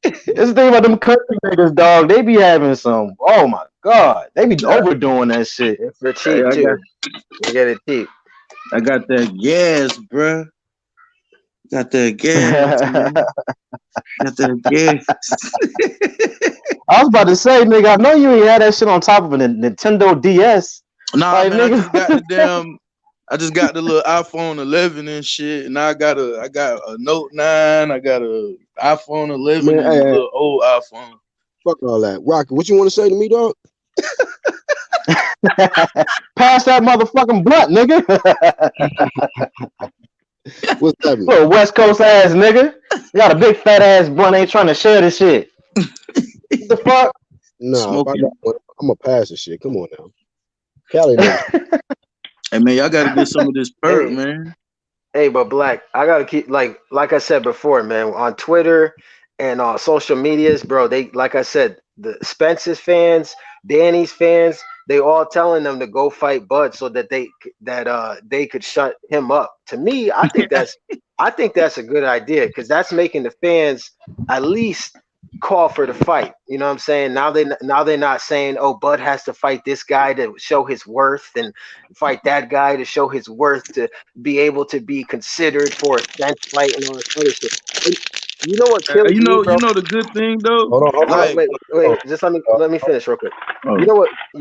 This the thing about them country niggas, dog. They be having some. Oh my god, they be overdoing that shit. They're cheap too. They get it cheap. I got that gas, bro. Got that gas. Got that gas. I was about to say, nigga, I know you ain't had that shit on top of a Nintendo DS. Nah, like, man, I just got the little iPhone 11 and shit, and I got a Note 9, I got a iPhone 11, man, and a little old iPhone. Fuck all that. Rocky, what you want to say to me, dog? Pass that motherfucking blunt, nigga. What's that mean? Little West Coast ass nigga. You got a big fat ass blunt, ain't trying to share this shit. What the fuck? No, I'm gonna pass this shit. Come on now. Cali. Hey man, y'all gotta get some of this perk, man. Hey, but Black, I gotta keep like I said before, man, on Twitter and on social medias, bro. They, like I said, Spence's fans, Danny's fans, they all telling them to go fight Bud so that they could shut him up. To me, I think that's a good idea because that's making the fans at least call for the fight. You know what I'm saying? Now they're not saying, oh, Bud has to fight this guy to show his worth and fight that guy to show his worth to be able to be considered for a Spence fight and all this other shit. And you know what kills me, bro? You know the good thing though. Hold on. Wait. Just let me finish real quick. You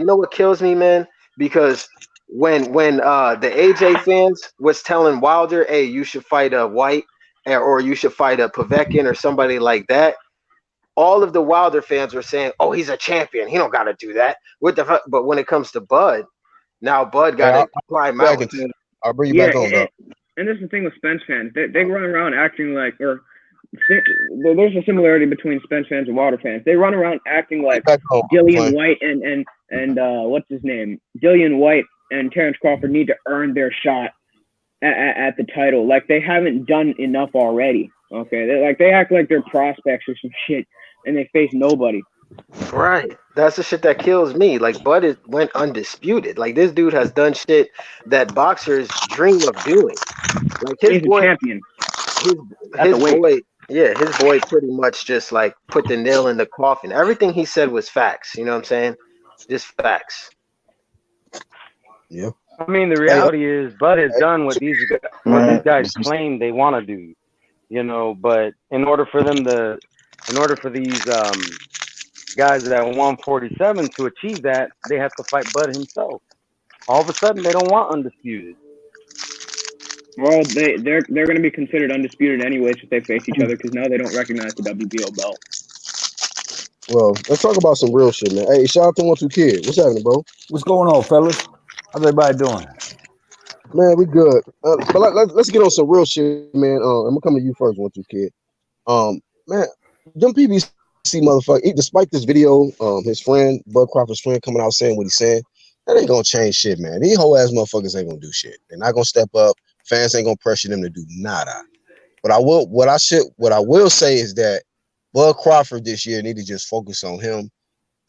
know what kills me, man? Because when the AJ fans was telling Wilder, hey, you should fight a White or you should fight a Povetkin or somebody like that. All of the Wilder fans were saying, "Oh, he's a champion. He don't got to do that." What the fuck? But when it comes to Bud, now Bud got to climb out. I'll bring you back on, though. And this is the thing with Spence fans. They run around acting like, or there's a similarity between Spence fans and Wilder fans. They run around acting like Dillian White and what's his name? Dillian White and Terrence Crawford need to earn their shot at the title. Like they haven't done enough already. Okay, they act like they're prospects or some shit. And they face nobody. Right. That's the shit that kills me. Like Bud went undisputed. Like this dude has done shit that boxers dream of doing. Like he's a champion. His boy pretty much just like put the nail in the coffin. Everything he said was facts. You know what I'm saying? Just facts. Yeah. I mean, the reality is Bud has done what these guys claim they want to do. You know, but in order for these guys at 147 to achieve that, they have to fight Bud himself. All of a sudden, they don't want undisputed. Well, they're going to be considered undisputed anyways if they face each other because now they don't recognize the WBO belt. Well, let's talk about some real shit, man. Hey, shout out to 12 Kid. What's happening, bro? What's going on, fellas? How's everybody doing? Man, we good. But let's get on some real shit, man. I'm gonna come to you first, 12 Kid. Man, them PBC motherfucker. Despite this video, his friend Bud Crawford's friend coming out saying what he's saying, that ain't gonna change shit, man. These whole ass motherfuckers ain't gonna do shit. They're not gonna step up. Fans ain't gonna pressure them to do nada. But what I will say is that Bud Crawford this year need to just focus on him,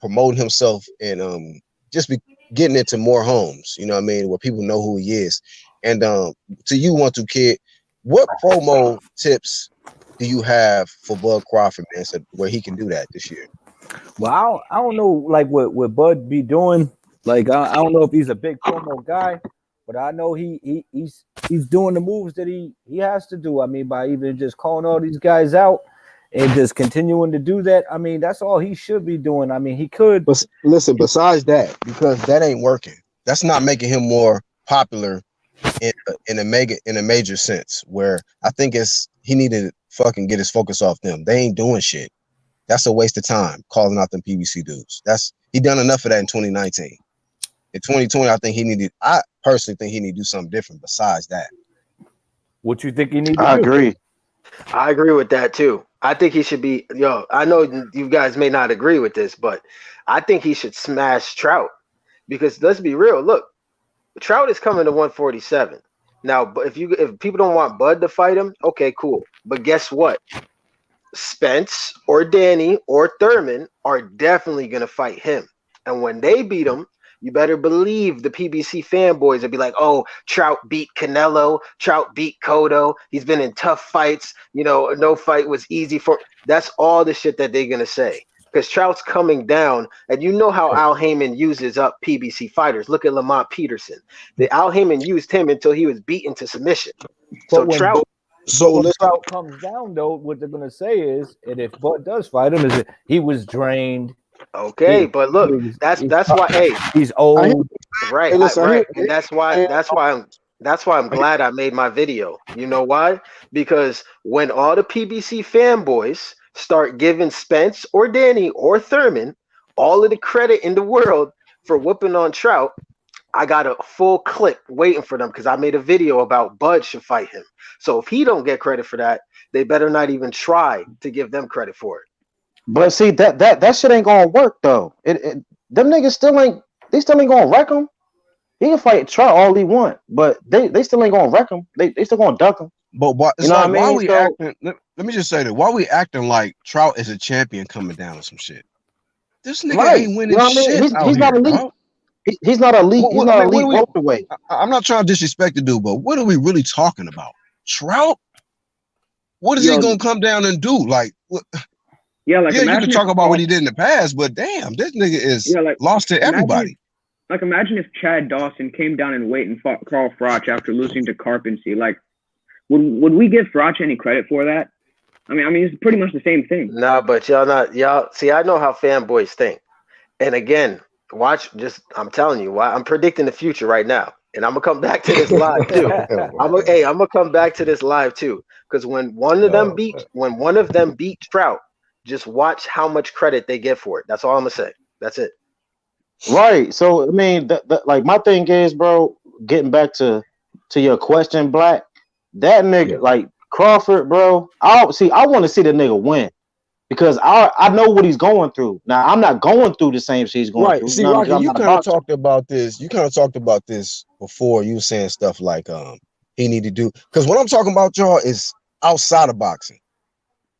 promoting himself, and just be getting into more homes, you know what I mean, where people know who he is. And to you, 12 Kid, what promo tips do you have for Bud Crawford, man, so where he can do that this year? Well, I don't know, like what Bud be doing. Like I don't know if he's a big promo guy, but I know he's doing the moves that he has to do. I mean, by even just calling all these guys out and just continuing to do that. I mean, that's all he should be doing. I mean, he could. But listen, besides that, because that ain't working, that's not making him more popular in a major sense. Where I think he needed to fucking get his focus off them. They ain't doing shit. That's a waste of time calling out them PBC dudes. He done enough of that in 2019. In 2020, I personally think he need to do something different besides that. What you think he need to do? I agree with that too. I think he should be, I know you guys may not agree with this, but I think he should smash Trout because let's be real. Look, Trout is coming to 147. Now, but if people don't want Bud to fight him, okay, cool. But guess what? Spence or Danny or Thurman are definitely going to fight him. And when they beat him, you better believe the PBC fanboys will be like, oh, Trout beat Canelo. Trout beat Cotto. He's been in tough fights. You know, no fight was easy for. That's all the shit that they're going to say. Because Trout's coming down. And you know how Al Heyman uses up PBC fighters. Look at Lamont Peterson. Al Heyman used him until he was beaten to submission. So Trout. So when Trout comes down, though, what they're going to say is, and if Bud does fight him, is that he was drained. Okay, but look, that's why. Hey, he's old, right? Right. And that's why I'm glad I made my video. You know why? Because when all the PBC fanboys start giving Spence or Danny or Thurman all of the credit in the world for whooping on Trout, I got a full clip waiting for them because I made a video about Bud should fight him. So if he don't get credit for that, they better not even try to give them credit for it. But see that shit ain't gonna work though. Them niggas still ain't gonna wreck him. He can fight Trout all he want, but they still ain't gonna wreck him. They still gonna duck him. But why we acting? Let me just say that why we acting like Trout is a champion coming down or some shit. This nigga ain't winning shit out he's here, not elite. dog. He's not elite. He's not elite welterweight. I'm not trying to disrespect the dude, but what are we really talking about? Trout? What is he gonna come down and do? Like, what? Yeah, like you can talk about what he did in the past, but damn, this nigga is lost to everybody. Imagine if Chad Dawson came down and weight and fought Carl Froch after losing to Carpensy. Like, would we give Froch any credit for that? I mean, it's pretty much the same thing. Nah, but y'all see, I know how fanboys think. And again, I'm telling you, I'm predicting the future right now. And I'm gonna come back to this live too. I'm gonna come back to this live too. Because when one of them beat Trout, just watch how much credit they get for it. That's all I'm gonna say. That's it. Right. So I mean, like my thing is, bro, getting back to your question, Black, that nigga, like Crawford, bro. I want to see the nigga win because I know what he's going through. Now I'm not going through the same shit he's going through. See, Rocky, you kind of talked about this. You kind of talked about this before. You were saying stuff like he need to do, because what I'm talking about, y'all, is outside of boxing.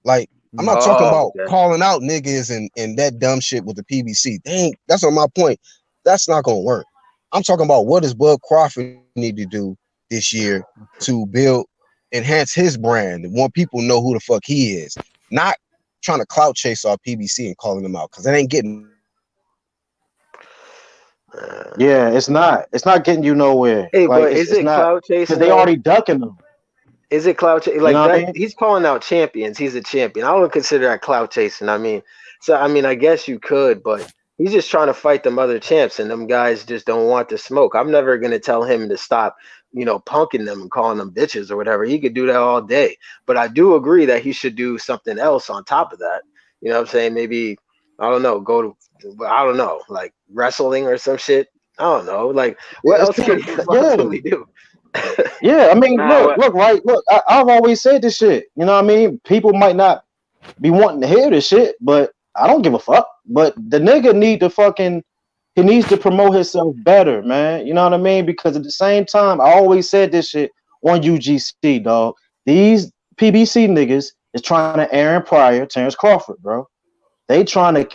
Like, I'm not talking about calling out niggas and that dumb shit with the PBC. Dang, that's on my point. That's not gonna work. I'm talking about what does Bud Crawford need to do this year to enhance his brand and want people to know who the fuck he is. Not trying to clout chase off PBC and calling them out, because it ain't getting. Yeah, it's not getting you nowhere. Hey, like, but is it clout chasing? Because they already ducking them. Is it clout chasing? Like, that, I mean? He's calling out champions. He's a champion. I don't consider that clout chasing. I mean, I guess you could, but he's just trying to fight them other champs, and them guys just don't want the smoke. I'm never gonna tell him to stop, punking them and calling them bitches or whatever. He could do that all day. But I do agree that he should do something else on top of that. You know what I'm saying? Maybe, I don't know, like wrestling or some shit. I don't know. Like, what else can he possibly do? Yeah, I mean, look, right? Look, I've always said this shit. You know what I mean? People might not be wanting to hear this shit, but I don't give a fuck. But the nigga he needs to promote himself better, man. You know what I mean? Because at the same time, I always said this shit on UGC, dog. These PBC niggas is trying to Aaron Pryor, Terrence Crawford, bro. They trying to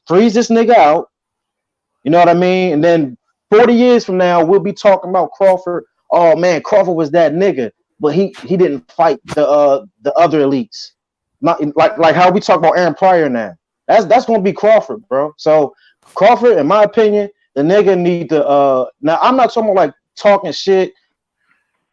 freeze this nigga out. You know what I mean? And then 40 years from now, we'll be talking about Crawford. Oh man, Crawford was that nigga, but he didn't fight the other elites. Not like how we talk about Aaron Pryor now. That's gonna be Crawford, bro. So Crawford, in my opinion, the nigga need to now I'm not talking about like talking shit,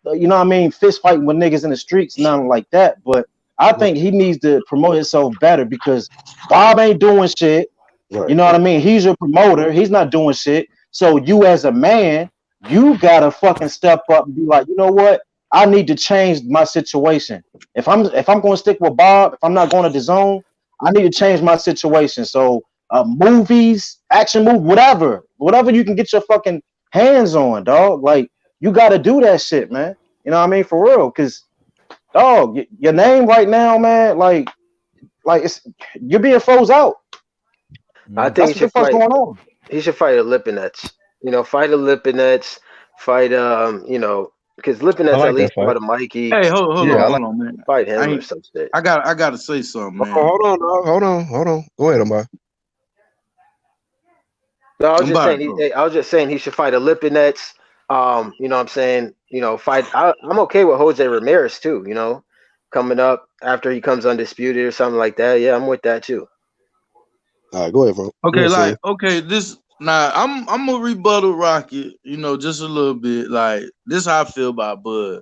you know what I mean, fist fighting with niggas in the streets, nothing like that. But I think he needs to promote himself better because Bob ain't doing shit. Right. You know what I mean? He's your promoter, he's not doing shit. So you as a man, you gotta fucking step up and be like, you know what? I need to change my situation. If I'm going to stick with Bob, if I'm not going to the zone, I need to change my situation. So movies, action movie, whatever you can get your fucking hands on, dog. Like you got to do that shit, man. You know what I mean? For real, because dog, your name right now, man, like you're being froze out. I think he should fight. Going on. He should fight a Lipinets. Fight a Lipinets. Fight because Lipinets at least fought a Mikey. Hey, hold on, man. Fight him or some shit. I got to say something, man. Hold on. Go ahead, Omar. No, I was just saying he should fight a Lipinets. You know what I'm saying? Fight. I'm okay with Jose Ramirez too. Coming up after he comes undisputed or something like that. Yeah, I'm with that too. All right, go ahead, bro. Okay, this. Now I'm gonna rebuttal Rocky, just a little bit. Like this, how I feel about Bud.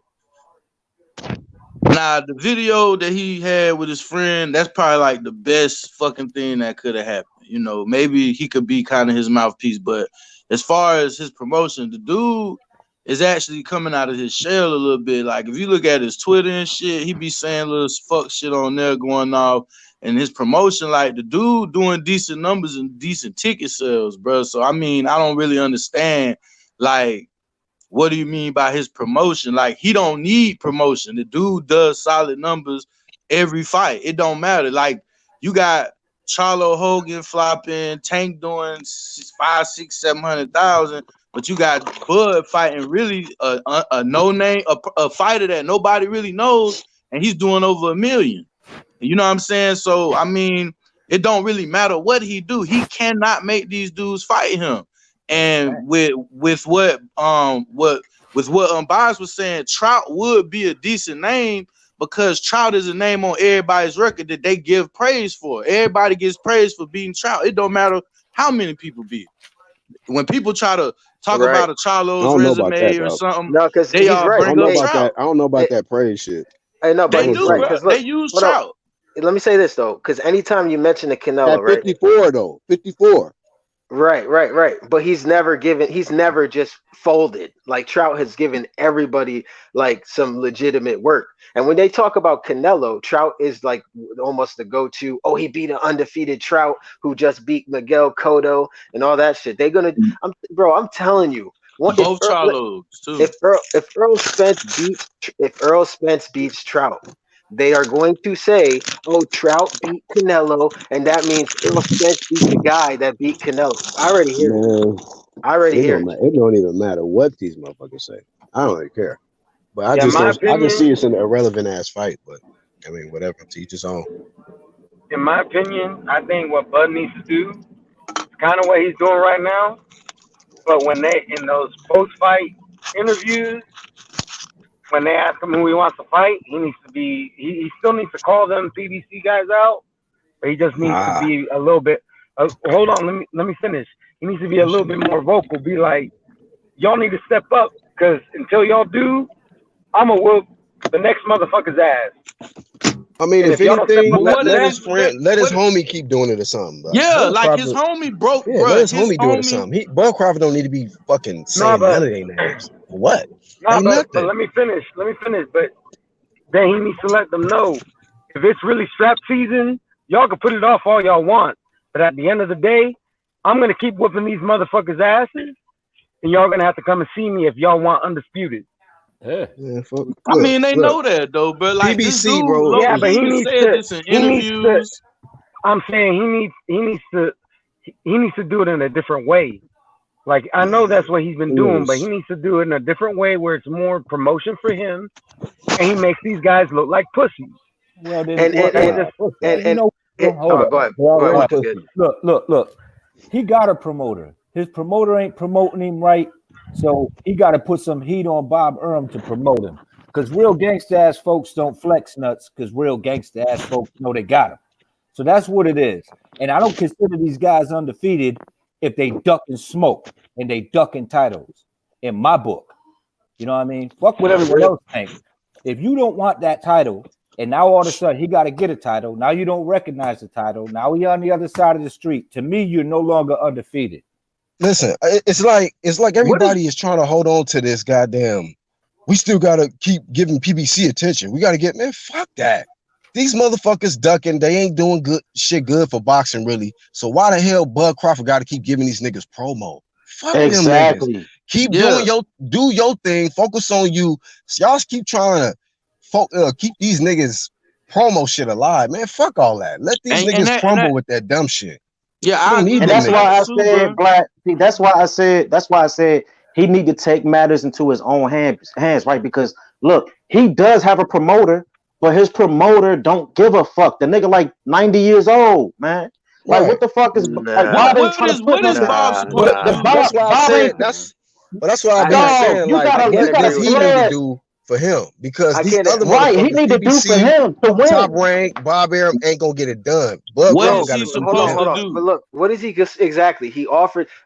Now the video that he had with his friend, that's probably like the best fucking thing that could have happened. Maybe he could be kind of his mouthpiece, but as far as his promotion, the dude is actually coming out of his shell a little bit. Like if you look at his Twitter and shit, he be saying little fuck shit on there going off. And his promotion, like the dude doing decent numbers and decent ticket sales, bro. So, I mean, I don't really understand, like, what do you mean by his promotion? Like, he don't need promotion. The dude does solid numbers every fight. It don't matter. Like, you got Charlo Hogan flopping, Tank doing 500, 600, 700,000, but you got Bud fighting really a no-name, a fighter that nobody really knows, and he's doing over $1 million. You know what I'm saying? So, I mean, It don't really matter what he do. He cannot make these dudes fight him. And with what Bias was saying, Trout would be a decent name because Trout is a name on everybody's record that they give praise for. Everybody gets praise for beating Trout. It don't matter how many people beat. When people try to talk about a Charlo's resume or something, no, because they all bring up Trout. I don't know about that praise shit. I know, but they do. Right, look, they use Trout. Let me say this though, because anytime you mention the Canelo, right? 54 though, 54. Right. But he's never just folded. Like Trout has given everybody like some legitimate work. And when they talk about Canelo, Trout is like almost the go-to. Oh, he beat an undefeated Trout who just beat Miguel Cotto and all that shit. They're gonna, I'm telling you. Both Charlos too. If Earl Spence beats Trout, they are going to say, "Oh, Trout beat Canelo," and that means Earl Spence beat the guy that beat Canelo. I already hear it. It don't even matter what these motherfuckers say. I don't really care. But I just see it's an irrelevant ass fight. But I mean, whatever. To each his own. In my opinion, I think what Bud needs to do is kind of what he's doing right now. But when they in those post-fight interviews, when they ask him who he wants to fight, he needs to be. He still needs to call them PBC guys out, but he just needs to be a little bit. Hold on, let me finish. He needs to be a little bit more vocal. Be like, y'all need to step up because until y'all do, I'm gonna whoop the next motherfucker's ass. I mean, if anything, let his homie keep doing it or something. Bro. Yeah, like his homie broke. Yeah, let his homie do it or something. Bud Crawford don't need to be fucking saying none of their names. What? But let me finish. But then he needs to let them know if it's really strap season, y'all can put it off all y'all want. But at the end of the day, I'm gonna keep whooping these motherfuckers' asses, and y'all gonna have to come and see me if y'all want undisputed. Yeah, I mean, they know that though, but like PBC, dude, bro. Yeah, but he needs to. Interviews. I'm saying he needs to do it in a different way. Like I know that's what he's been doing, but he needs to do it in a different way where it's more promotion for him, and he makes these guys look like pussies. Well, go ahead. Look. He got a promoter. His promoter ain't promoting him right, so he got to put some heat on Bob Earl to promote him. Because real gangsta ass folks don't flex nuts. Because real gangsta ass folks know they got him. So that's what it is. And I don't consider these guys undefeated if they duck and smoke and they ducking titles in my book. You know what I mean? Fuck what everyone else thinks. If you don't want that title, and now all of a sudden he got to get a title, now you don't recognize the title, now he on the other side of the street. To me, you're no longer undefeated. Listen, it's like everybody is trying to hold on to this goddamn. We still gotta keep giving PBC attention. We gotta get, man, fuck that. These motherfuckers ducking, they ain't doing good for boxing, really. So why the hell Bud Crawford got to keep giving these niggas promo? Fuck them niggas. Keep doing your thing. Focus on you. So y'all keep trying to keep these niggas promo shit alive, man. Fuck all that. Let these niggas crumble with that dumb shit. Yeah, and that's why I said Black. That's why I said he need to take matters into his own hands, right? Because look, he does have a promoter. But his promoter don't give a fuck. The nigga like 90 years old, man. Like what the fuck is like? Why they trying to put this? That's why I said that's why I've been saying like what he need to do for him because these other he need to do for him to win. Top rank Bob Arum ain't gonna get it done. But what is he supposed to do? But look, what is he exactly?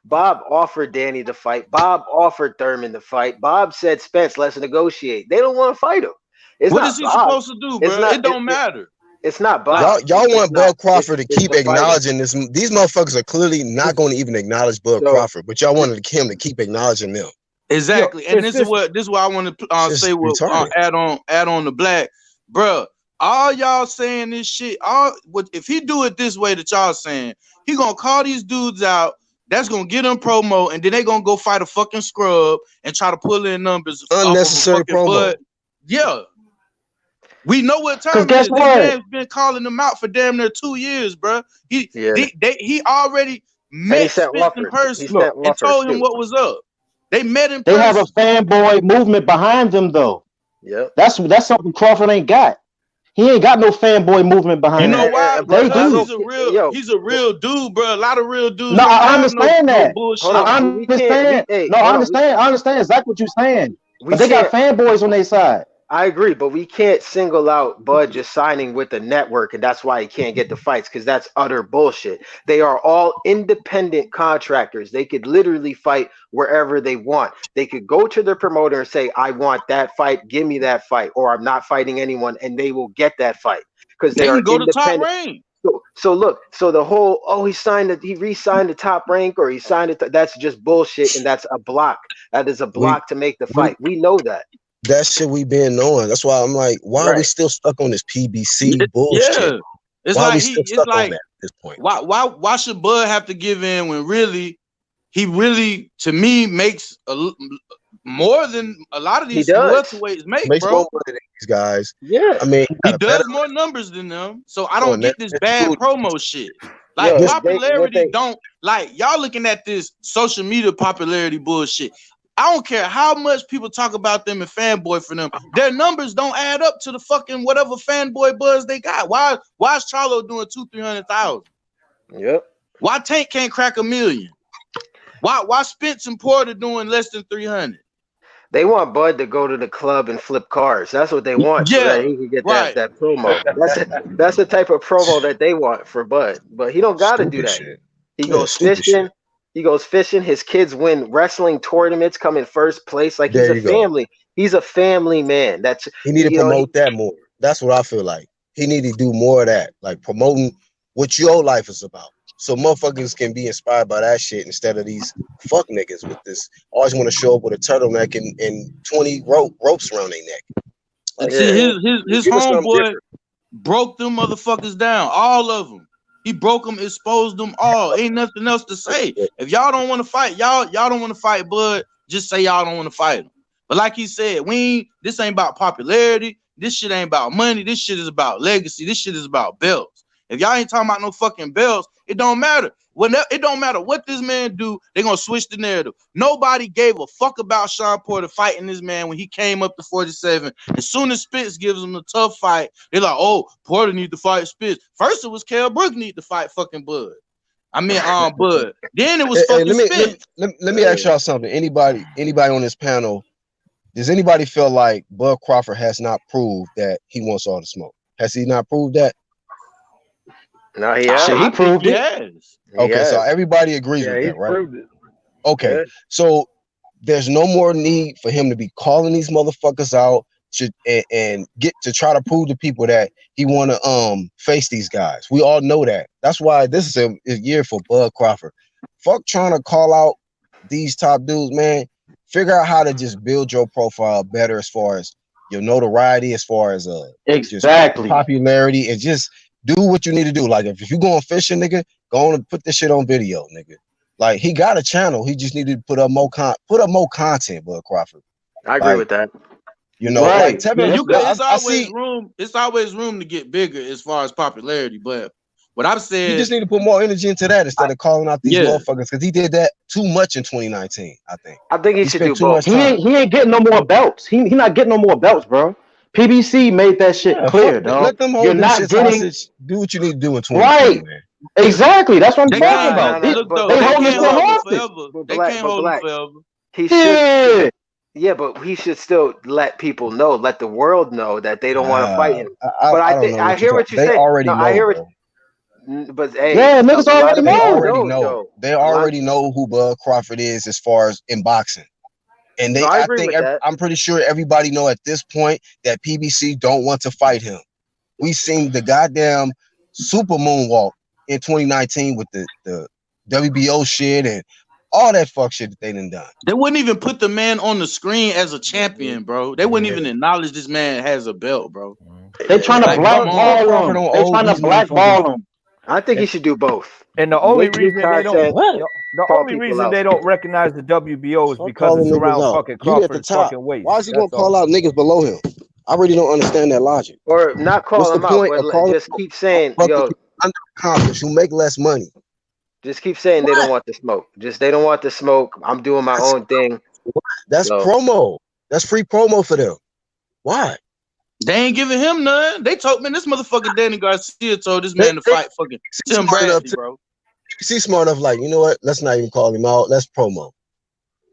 Bob offered Danny to fight. Bob offered Thurman to fight. Bob said Spence, let's negotiate. They don't want to fight him. What is he supposed to do, bro? It don't matter. It's not Bob. Y'all want Bud Crawford to keep acknowledging this. These motherfuckers are clearly not going to even acknowledge Bud Crawford, but y'all wanted him to keep acknowledging them. Exactly, and this is what I want to say. Add on the Black, bro. All y'all saying this shit. If he do it this way that y'all saying, he gonna call these dudes out. That's gonna get them promo, and then they gonna go fight a fucking scrub and try to pull in numbers. Unnecessary promo. Yeah. We know what time it is. This man's been calling them out for damn near 2 years, bro. He already met Spence in person and told him what was up. They met in person. They have a fanboy movement behind them, though. Yeah, that's something Crawford ain't got. He ain't got no fanboy movement behind him. You know why? They do. He's a real dude, bro. A lot of real dudes. No, ain't I have understand that. bullshit. I understand. I understand exactly what you're saying. But they got fanboys on their side. I agree, but we can't single out Bud just signing with the network, and that's why he can't get the fights, because that's utter bullshit. They are all independent contractors. They could literally fight wherever they want. They could go to their promoter and say, I want that fight, give me that fight, or I'm not fighting anyone, and they will get that fight. Because they are go to independent. Top Rank. So look, so the whole he re-signed the Top Rank, or he signed it, that's just bullshit, and that's a block. That is a block to make the fight. We know that. That shit we been knowing. That's why I'm like, why are we still stuck on this PBC bullshit? Yeah. It's why like are we still stuck on that at this point? Why should Bud have to give in when really he really, to me, makes more than a lot of these welterweights makes, bro. More than these guys. Yeah. I mean, he does more numbers than them. So I don't get this bad promo shit. Like popularity don't like y'all looking at this social media popularity bullshit. I don't care how much people talk about them and fanboy for them. Their numbers don't add up to the fucking whatever fanboy buzz they got. Why is Charlo doing 200,000-300,000? Yep. Why Tank can't crack 1 million? Why Spence and Porter doing less than 300? They want Bud to go to the club and flip cars. That's what they want. Yeah, so that he can get that promo. That's the type of promo that they want for Bud. But he don't got to do that. Shit. He goes fishing. Shit. He goes fishing. His kids win wrestling tournaments, come in first place. Like he's a family. He's a family man. He need to promote that more. That's what I feel like. He need to do more of that, like promoting what your life is about, so motherfuckers can be inspired by that shit instead of these fuck niggas with this. Always want to show up with a turtleneck and 20 ropes around their neck. Like, see, his homeboy broke them motherfuckers down, all of them. He broke them, exposed them all. Ain't nothing else to say. If y'all don't want to fight, y'all don't want to fight Bud, just say y'all don't want to fight him. But like he said, this ain't about popularity. This shit ain't about money. This shit is about legacy. This shit is about belts. If y'all ain't talking about no fucking belts, it don't matter. It don't matter what this man do, they're going to switch the narrative. Nobody gave a fuck about Sean Porter fighting this man when he came up to 47. As soon as Spence gives him a tough fight, they're like, oh, Porter need to fight Spence. First it was Kell Brook need to fight fucking Bud. I mean, Bud. Then it was fucking Spence. Let me ask y'all something. Anybody on this panel, does anybody feel like Bud Crawford has not proved that he wants all the smoke? Has he not proved that? No, he has. He proved it. Okay, so everybody agrees with that, right? Proved it. Okay, so there's no more need for him to be calling these motherfuckers out and get to try to prove to people that he want to face these guys. We all know that. That's why this is a year for Bud Crawford. Fuck trying to call out these top dudes, man. Figure out how to just build your profile better as far as your notoriety, as far as exactly just popularity, and just do what you need to do. Like if you going fishing, nigga, go on and put this shit on video, nigga. Like he got a channel. He just needed to put up more content, Bud Crawford. I agree with that. You know, right. like it's always room to get bigger as far as popularity. But what I've said, you just need to put more energy into that instead of calling out these motherfuckers, because he did that too much in 2019. I think he should do both. He ain't getting no more belts. He not getting no more belts, bro. PBC made that shit clear, dog. Let them hold this shit hostage. Do what you need to do in 2020, right. Man. Exactly. That's what I'm talking about. They hold this hostage. They can't hold him forever. He should. Yeah, but he should still let people know, let the world know that they don't want to fight him. But I hear what you're saying. They already know. I hear it. But hey, niggas already know. They already know who Bud Crawford is as far as in boxing. And I'm pretty sure everybody know at this point that PBC don't want to fight him. We seen the goddamn super moonwalk in 2019 with the WBO shit and all that fuck shit that they done. They wouldn't even put the man on the screen as a champion, bro. They wouldn't even acknowledge this man has a belt, bro. They trying to blackball him. They trying to blackball him. I think he should do both. And the only reason they don't recognize the WBO is because it's around fucking Crawford's fucking waist. Why is he gonna call out niggas below him? I really don't understand that logic. Or not call him out, but just keep saying, yo, underaccomplished who make less money. Just keep saying they don't want the smoke. They don't want the smoke. I'm doing my own thing. That's promo. That's free promo for them. Why? They ain't giving him none. They told this motherfucker Danny Garcia told this man to fight fucking Tim Bradley, bro. She's smart enough, like, you know what? Let's not even call him out. Let's promo.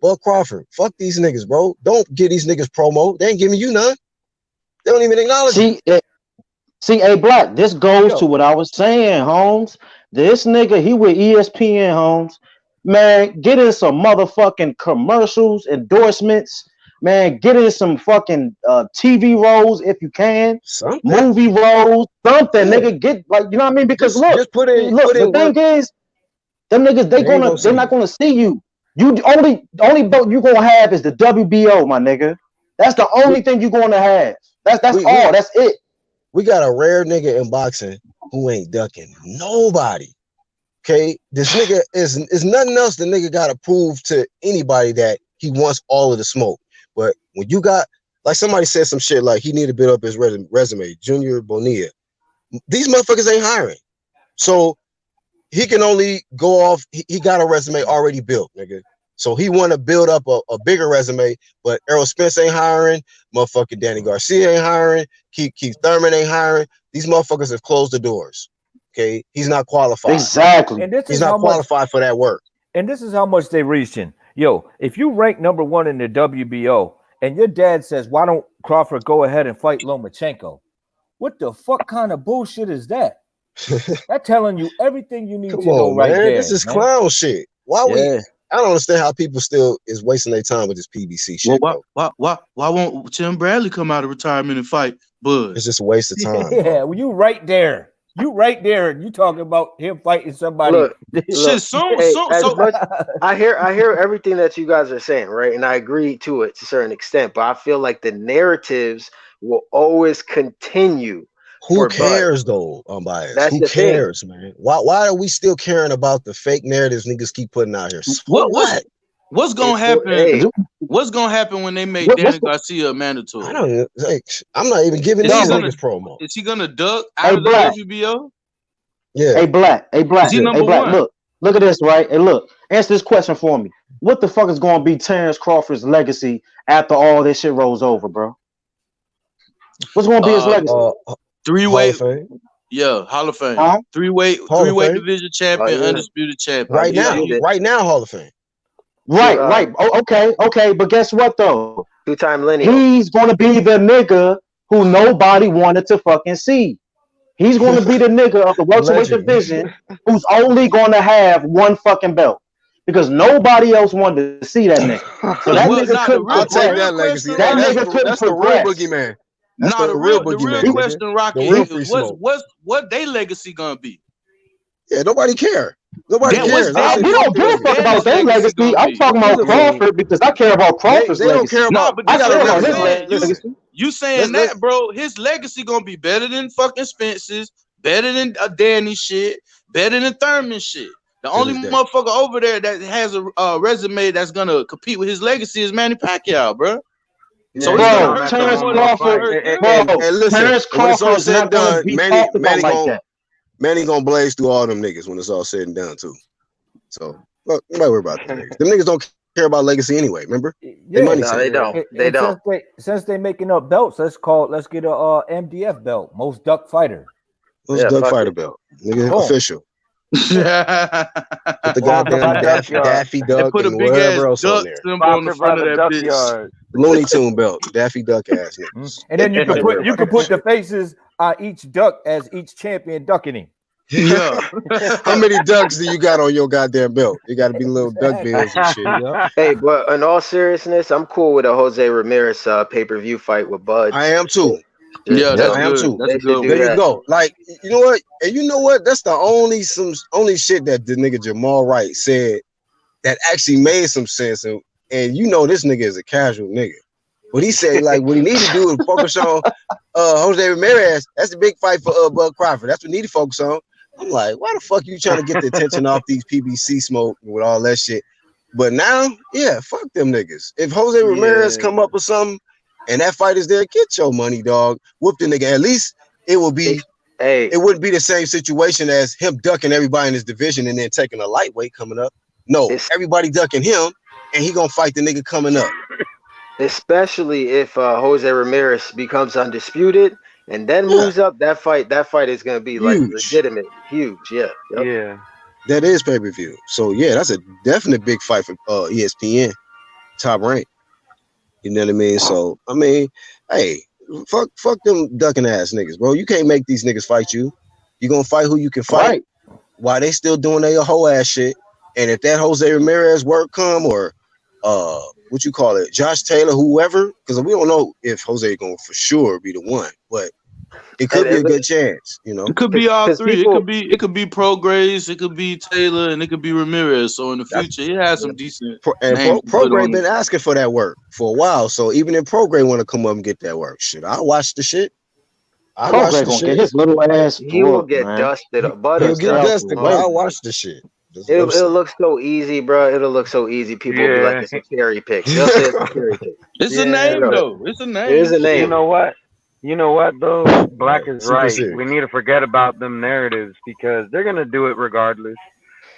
Bud Crawford, fuck these niggas, bro. Don't give these niggas promo. They ain't giving you none. They don't even acknowledge you. See, hey, Black, this goes to what I was saying, Holmes. This nigga, he with ESPN, Holmes. Man, get in some motherfucking commercials, endorsements. Man, get in some fucking TV roles if you can. Something. Movie roles, something, nigga. Get, like, you know what I mean? Because just put in, the thing is, them niggas, they're not gonna see you. You only belt you gonna have is the WBO, my nigga. That's the only thing you gonna have. That's all. That's it. We got a rare nigga in boxing who ain't ducking nobody. Okay, this nigga is nothing else. The nigga got to prove to anybody that he wants all of the smoke. But when you got, like, somebody said some shit like he need to build up his resume, Junior Bonilla. These motherfuckers ain't hiring, so he can only go off. He got a resume already built, nigga. So he want to build up a bigger resume, but Errol Spence ain't hiring. Motherfucking Danny Garcia ain't hiring. Keith Thurman ain't hiring. These motherfuckers have closed the doors. Okay, he's not qualified. Exactly. And he's not qualified for that work. And this is how much they reaching. Yo, if you rank #1 in the WBO and your dad says, why don't Crawford go ahead and fight Lomachenko? What the fuck kind of bullshit is that? That's telling you everything you need to know right there. This is clown shit. I don't understand how people still is wasting their time with this PBC shit. Why won't Tim Bradley come out of retirement and fight Bud? It's just a waste of time. Yeah, well, you right there. You right there, and you talking about him fighting somebody. Look, I hear everything that you guys are saying, right? And I agree to it to a certain extent, but I feel like the narratives will always continue. Who cares though, unbiased? Who cares, man? Why are we still caring about the fake narratives niggas keep putting out here? What's gonna happen? What's gonna happen when they make Danny Garcia mandatory? I don't. I'm not even giving these niggas promo. Is he gonna duck out of the WBO? Yeah. Hey, Black. Hey, Black. Look at this, right? Hey, look. Answer this question for me. What the fuck is gonna be Terrence Crawford's legacy after all this shit rolls over, bro? What's gonna be his legacy? Three-weight, Hall of Fame. Three-weight division champion, undisputed champion. Right now, Hall of Fame. Right. Okay. But guess what though? Two-time lineal. He's gonna be the nigga who nobody wanted to fucking see. He's gonna be the nigga of the welterweight division who's only gonna have one fucking belt because nobody else wanted to see that nigga. So that nigga couldn't. I'll take that legacy. That nigga couldn't. That's the real boogeyman. Not the real question, Rocky, is what their legacy gonna be? Yeah, nobody care. Nobody cares. We don't give a fuck about their legacy. I'm talking about Crawford because I care about Crawford's legacy. They don't care about. I care about his legacy. You saying that, bro? His legacy gonna be better than fucking Spence's, better than Danny shit, better than Thurman shit. The only motherfucker over there that has a resume that's gonna compete with his legacy is Manny Pacquiao, bro. So Terrence Crawford, Terrence Crawford is not going to be talked about like that. Manny gonna blaze through all them niggas when it's all said and done too. So, look, nobody worry about them niggas. Them niggas don't care about legacy anyway. Remember? Yeah, they don't. They don't. Since they making up belts, let's get a MDF belt, most duck fighter. Most duck fighter belt, nigga, official. Put the goddamn Daffy Duck put a and big whatever ass else on duck there. symbol on the front of that bitch. Looney Tune belt, Daffy Duck ass niggas. And then you can put the faces on each duck as each champion ducking him. Yeah. How many ducks do you got on your goddamn belt? You got to be little duck bills and shit. You know? Hey, but in all seriousness, I'm cool with a Jose Ramirez pay-per-view fight with Bud. I am too. Yeah, I am too. There you go. Like, you know what? And you know what? That's the only shit that the nigga Jamal Wright said that actually made some sense. And you know this nigga is a casual nigga. But he said, like, what he need to do is focus on Jose Ramirez. That's the big fight for Bud Crawford. That's what he need to focus on. I'm like, why the fuck you trying to get the attention off these PBC smoke with all that shit? But now, yeah, fuck them niggas. If Jose Ramirez come up with something and that fight is there, get your money, dog. Whoop the nigga. At least it will be. It wouldn't be the same situation as him ducking everybody in his division and then taking a lightweight coming up. No, everybody ducking him, and he gonna fight the nigga coming up. Especially if Jose Ramirez becomes undisputed and then moves up. That fight is gonna be like legitimate, huge. Yeah. Yep. Yeah. That is pay-per-view. So yeah, that's a definite big fight for ESPN, Top Rank. You know what I mean? So I mean, hey, fuck them ducking ass niggas, bro. You can't make these niggas fight you. You gonna fight who you can fight. Right. While they still doing their whole ass shit. And if that Jose Ramirez work come, or what you call it, Josh Taylor, whoever, because we don't know if Jose gonna for sure be the one, but it could be a good chance, you know. It could be all three. It could be Pro Grace, it could be Taylor, and it could be Ramirez. So in the future, he has some decent. Pro Gray been asking for that work for a while. So even if Pro Gray want to come up and get that work, shit, I'll watch the shit. Pro Gray gonna get his little ass. He will get dusted. He'll get dusted, but I'll watch the shit. It'll look so easy, bro. It'll look so easy. People will be like, it's a cherry pick. They'll say it's a cherry pick. It's a name, though. It's a name. It is a name. You know what, though? Black is right. We need to forget about them narratives because they're going to do it regardless.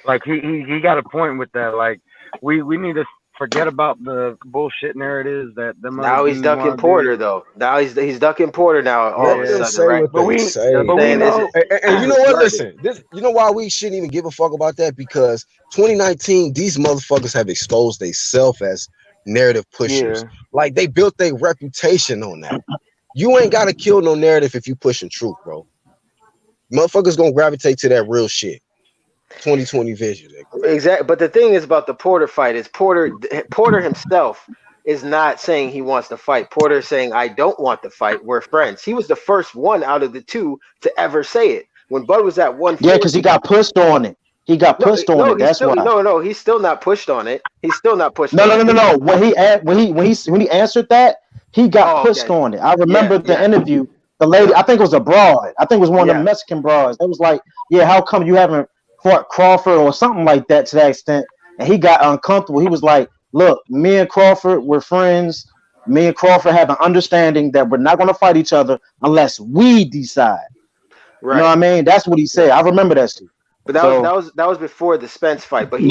Like, he got a point with that. Like, we need to forget about the bullshit narratives that them. Now he's ducking Porter, though. Now he's ducking Porter now. All of a sudden, right? But we know. And you know what? Listen, you know why we shouldn't even give a fuck about that? Because 2019, these motherfuckers have exposed themselves as narrative pushers. Yeah. Like they built their reputation on that. You ain't gotta kill no narrative if you pushing truth, bro. Motherfuckers gonna gravitate to that real shit. 2020 vision. Exactly. But the thing is about the Porter fight is Porter himself is not saying he wants to fight. Porter is saying, I don't want to fight. We're friends. He was the first one out of the two to ever say it. When Bud was at 140. Yeah, because he got pushed on it. He got pushed on it. That's why. No, he's still not pushed on it. He's still not pushed. No. When he answered that, he got pushed on it. I remember the interview. The lady, I think it was a broad. I think it was one of the Mexican broads. It was like, yeah, how come you haven't fought Crawford or something like that to that extent? And he got uncomfortable. He was like, look, me and Crawford, we're friends. Me and Crawford have an understanding that we're not going to fight each other unless we decide. Right. You know what I mean? That's what he said. I remember that shit. But that was before the Spence fight. But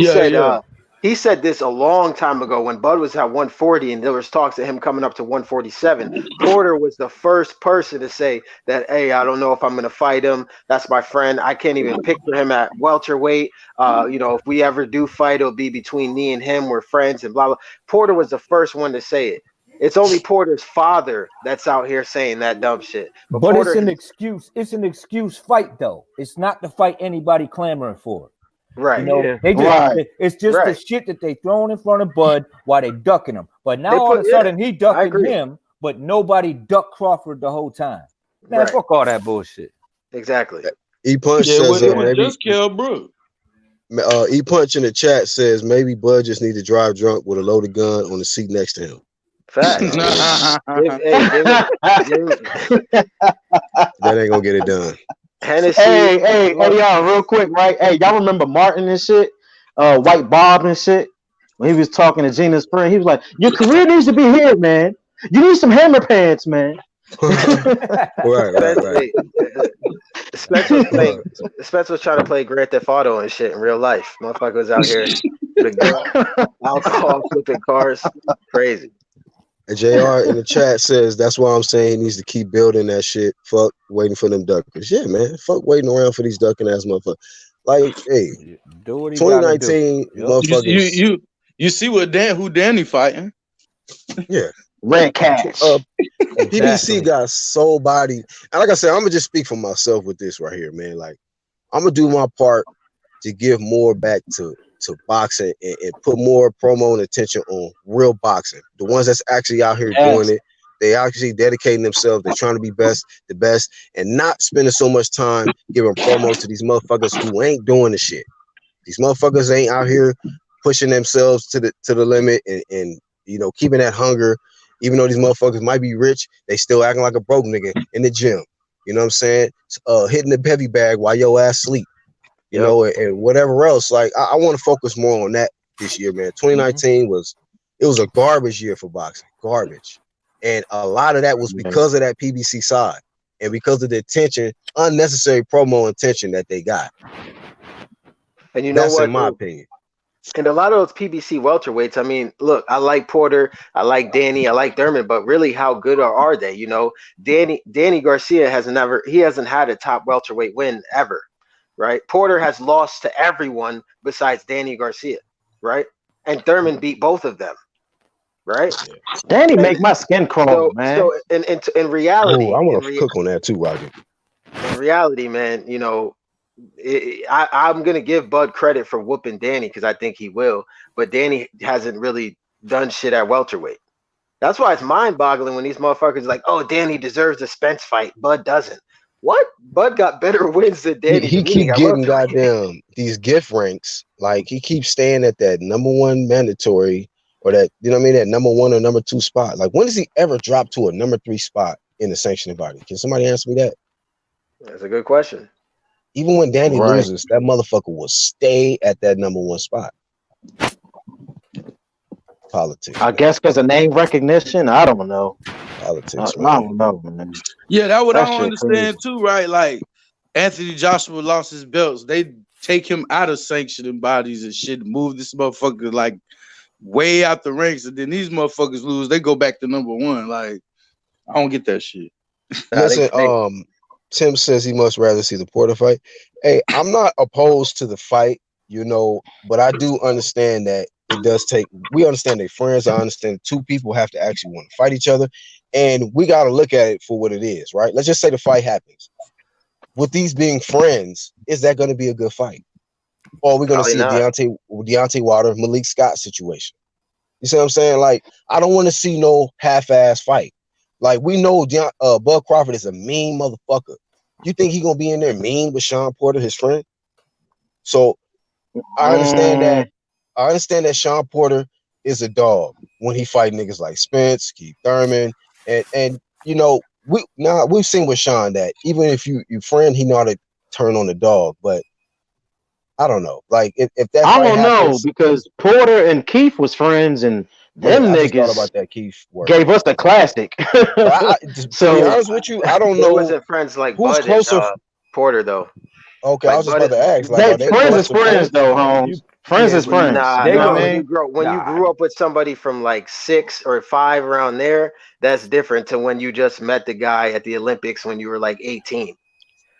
he said this a long time ago when Bud was at 140 and there was talks of him coming up to 147. Porter was the first person to say that, hey, I don't know if I'm going to fight him. That's my friend. I can't even picture him at welterweight. If we ever do fight, it'll be between me and him. We're friends and blah, blah. Porter was the first one to say it. It's only Porter's father that's out here saying that dumb shit. But Porter, it's an excuse. It's an excuse fight, though. It's not the fight anybody clamoring for. Right. You know, it's just the shit that they throwing in front of Bud while they ducking him. But now all of a sudden he ducking him, but nobody ducked Crawford the whole time. Man, fuck all that bullshit. Exactly. E-Punch says maybe just kill Brooke. E-Punch in the chat says maybe Bud just need to drive drunk with a loaded gun on the seat next to him. Fact. That ain't gonna get it done. Hennessy. Hey, y'all, real quick, right? Hey, y'all remember Martin and shit? White Bob and shit? When he was talking to Gina's friend, he was like, your career needs to be here, man. You need some hammer pants, man. right. Spence was trying to play Grand Theft Auto and shit in real life. Motherfucker was out here with a gun, alcohol, flipping cars. Crazy. And JR in the chat says that's why I'm saying he needs to keep building that shit. Fuck waiting for them duckers. Yeah, man. Fuck waiting around for these ducking ass motherfuckers. Like, hey, 2019 motherfuckers. You see who Danny fighting? Yeah. Red Cash. PBC got soul body. And like I said, I'm gonna just speak for myself with this right here, man. Like, I'm gonna do my part to give more back to boxing and put more promo and attention on real boxing. The ones that's actually out here doing it, they actually dedicating themselves. They're trying to be the best, and not spending so much time giving promo to these motherfuckers who ain't doing the shit. These motherfuckers ain't out here pushing themselves to the limit and keeping that hunger. Even though these motherfuckers might be rich, they still acting like a broke nigga in the gym. You know what I'm saying? Hitting the heavy bag while your ass sleep. You know, and whatever else. Like, I want to focus more on that this year, man. 2019 was a garbage year for boxing. Garbage. And a lot of that was because of that PBC side and because of the attention, unnecessary promo attention that they got. And you know that's what? In my opinion. And a lot of those PBC welterweights, I mean, look, I like Porter, I like Danny, I like Thurman, but really, how good are they? You know, Danny Garcia hasn't had a top welterweight win ever, right? Porter has lost to everyone besides Danny Garcia, right? And Thurman beat both of them, right? Danny make my skin crawl, man. So in reality, I want to cook on that too, Roger. In reality, man, you know, I'm gonna give Bud credit for whooping Danny because I think he will, but Danny hasn't really done shit at welterweight. That's why it's mind-boggling when these motherfuckers are like, "Oh, Danny deserves a Spence fight, Bud doesn't." What? Bud got better wins than Danny. He keep getting goddamn these gift ranks. Like he keeps staying at that #1 mandatory or that, you know what I mean, that #1 or #2 spot. Like when does he ever drop to a #3 spot in the sanctioning body? Can somebody answer me that? That's a good question. Even when Danny loses, that motherfucker will stay at that #1 spot. Politics. I guess because of name recognition. I don't know. Politics. I don't know, man. Yeah, that's what I don't understand too, right? Like Anthony Joshua lost his belts. They take him out of sanctioning bodies and shit, move this motherfucker like way out the ranks, and then these motherfuckers lose. They go back to #1. Like I don't get that shit. Listen, Tim says he must rather see the Porter fight. Hey, I'm not opposed to the fight, you know, but I do understand that it does take. We understand they're friends. I understand two people have to actually want to fight each other, and we got to look at it for what it is, right? Let's just say the fight happens. With these being friends, is that going to be a good fight, or are we going to see a Deontay Wilder, Malik Scott situation? You see what I'm saying? Like, I don't want to see no half-ass fight. Like, we know Bud Crawford is a mean motherfucker. You think he gonna be in there mean with Sean Porter, his friend? So I understand that. I understand that Sean Porter is a dog when he fight niggas like Spence, Keith Thurman, and you know we've seen with Sean that even if you friend, he know how to turn on the dog. But I don't know. Like if that I don't know because Porter and Keith was friends and. Them niggas about that Keith gave us the classic. So to be honest with you, I don't know. Wasn't friends like who's Bud closer. And, Porter though. Okay, like I was just about to ask. Like, friends is friends though, Holmes. Friends is friends. Nah, when you grew up with somebody from like 6 or 5 around there, that's different to when you just met the guy at the Olympics when you were like 18.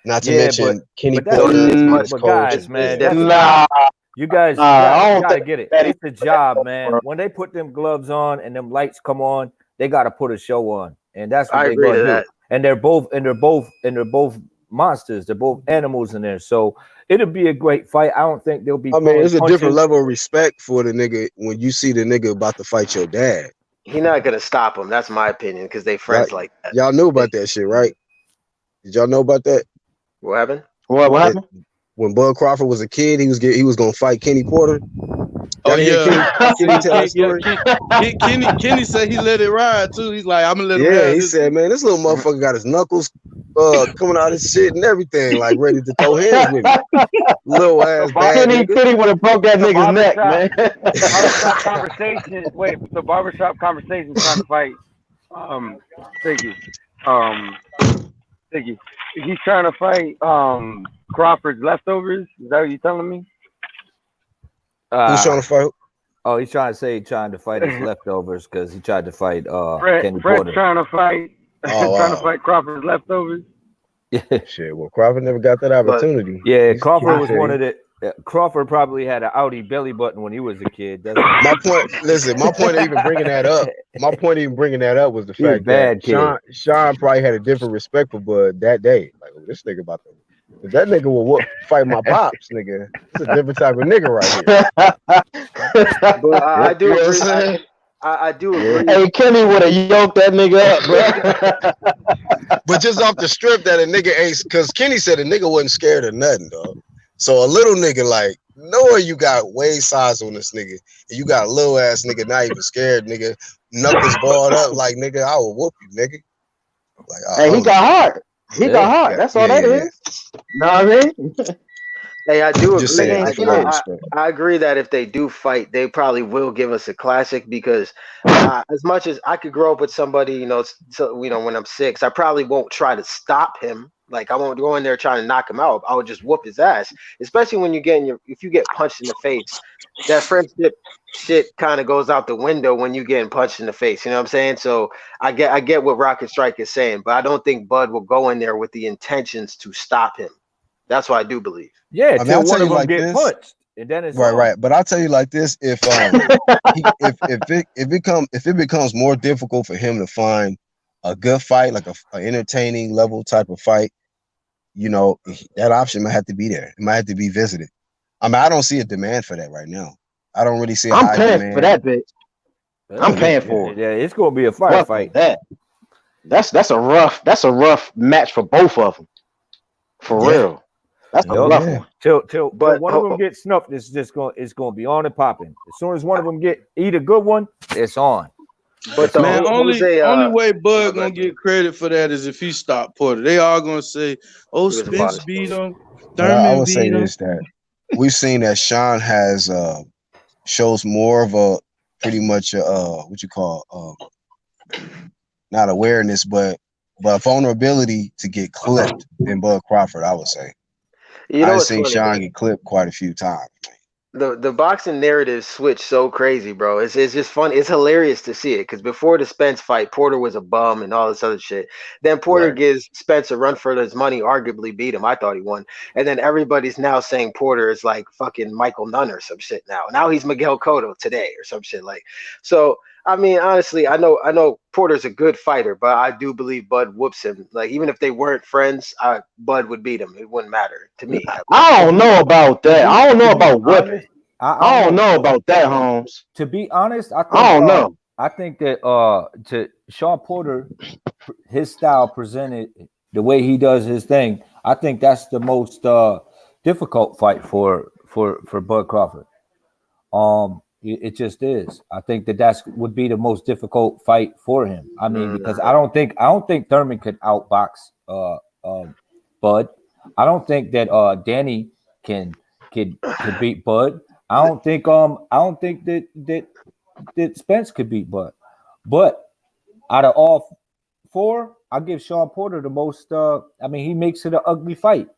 Not to mention Kenny Porter. But guys, man, you guys gotta get it. It's a job, man. When they put them gloves on and them lights come on, they gotta put a show on, and that's what they're gonna do. And they're both monsters. They're both animals in there, so it'll be a great fight. I don't think they'll be. I mean, there's a different level of respect for the nigga when you see the nigga about to fight your dad. He's not gonna stop him. That's my opinion because they friends like that. Y'all knew about that shit, right? Did y'all know about that? What happened? What happened? When Bud Crawford was a kid, he was gonna fight Kenny Porter. Oh yeah, Kenny tell that story. Kenny said he let it ride too. He's like, I'm gonna let it ride. Yeah, he said, man, this little motherfucker got his knuckles coming out of his shit and everything, like ready to throw hands with me. Little ass bad nigga. Kenny would have broke that nigga's neck, man. Barbershop conversation trying to fight. Siggy. He's trying to fight Crawford's leftovers. Is that what you're telling me? Who's trying to fight? Oh, he's trying to fight his leftovers because he tried to fight Kenny Fred's Porter. trying to fight Crawford's leftovers. Yeah. Shit. Well, Crawford never got that opportunity. Crawford was one of the. Crawford probably had an Audi belly button when he was a kid. My point of even bringing that up was the fact that Sean probably had a different respect for Bud that day. Like, oh, this nigga about to. If that nigga will fight my pops, nigga. It's a different type of nigga right here. But I do agree. I do agree. Hey, Kenny would have yoked that nigga up, bro. But just off the strip that a nigga ain't, because Kenny said a nigga wasn't scared of nothing, dog. So a little nigga, like, knowing you got way size on this nigga, and you got a little ass nigga, not even scared, nigga, knuckles balled up, like, nigga, I will whoop you, nigga. Like, hey, he got hard. He got hard. That's all that is. Know what I mean? Hey, I do agree. Saying, I agree that if they do fight, they probably will give us a classic because as much as I could grow up with somebody, when I'm 6, I probably won't try to stop him Like, I won't go in there trying to knock him out. I would just whoop his ass. Especially when if you get punched in the face, that friendship shit kind of goes out the window when you getting punched in the face. You know what I'm saying? So I get what Rocket Strike is saying, but I don't think Bud will go in there with the intentions to stop him. That's what I do believe. Yeah, until one of them get punched. And then it's right. But I'll tell you like this: if it becomes more difficult for him to find a good fight, like an entertaining level type of fight, you know, that option might have to be there. It might have to be visited. I mean, I don't see a demand for that right now. I don't really see. I'm paying for that, bitch. I'm paying for it. Yeah, it's gonna be a fight. That's a rough match for both of them. For real. That's a rough one. Till one of them gets snuffed, it's gonna be on and popping. As soon as one of them eat a good one, it's on. But man, only way Bud gonna get credit for that is if he stopped Porter. They all gonna say, "Oh, Spence beat him." I would say this, that we've seen that Sean has shows more of a pretty much what you call not awareness, but vulnerability to get clipped than Bud Crawford. I would say. I've seen Sean get clipped quite a few times. The boxing narrative switched so crazy, bro. It's just fun. It's hilarious to see it because before the Spence fight, Porter was a bum and all this other shit. Then Porter gives Spence a run for his money, arguably beat him. I thought he won. And then everybody's now saying Porter is like fucking Michael Nunn or some shit now. Now he's Miguel Cotto today or some shit like. So I mean, honestly, I know Porter's a good fighter, but I do believe Bud whoops him. Like, even if they weren't friends, Bud would beat him. It wouldn't matter to me. I don't know about that. I don't know about whipping. I don't know about that, Holmes. To be honest, I don't know. I think that to Sean Porter, his style presented, the way he does his thing, I think that's the most difficult fight for Bud Crawford. It just is. I think that would be the most difficult fight for him. I mean, because I don't think Thurman could outbox Bud. I don't think that Danny could beat Bud. I don't think that Spence could beat Bud. But out of all four, I give Sean Porter the most. I mean, he makes it an ugly fight.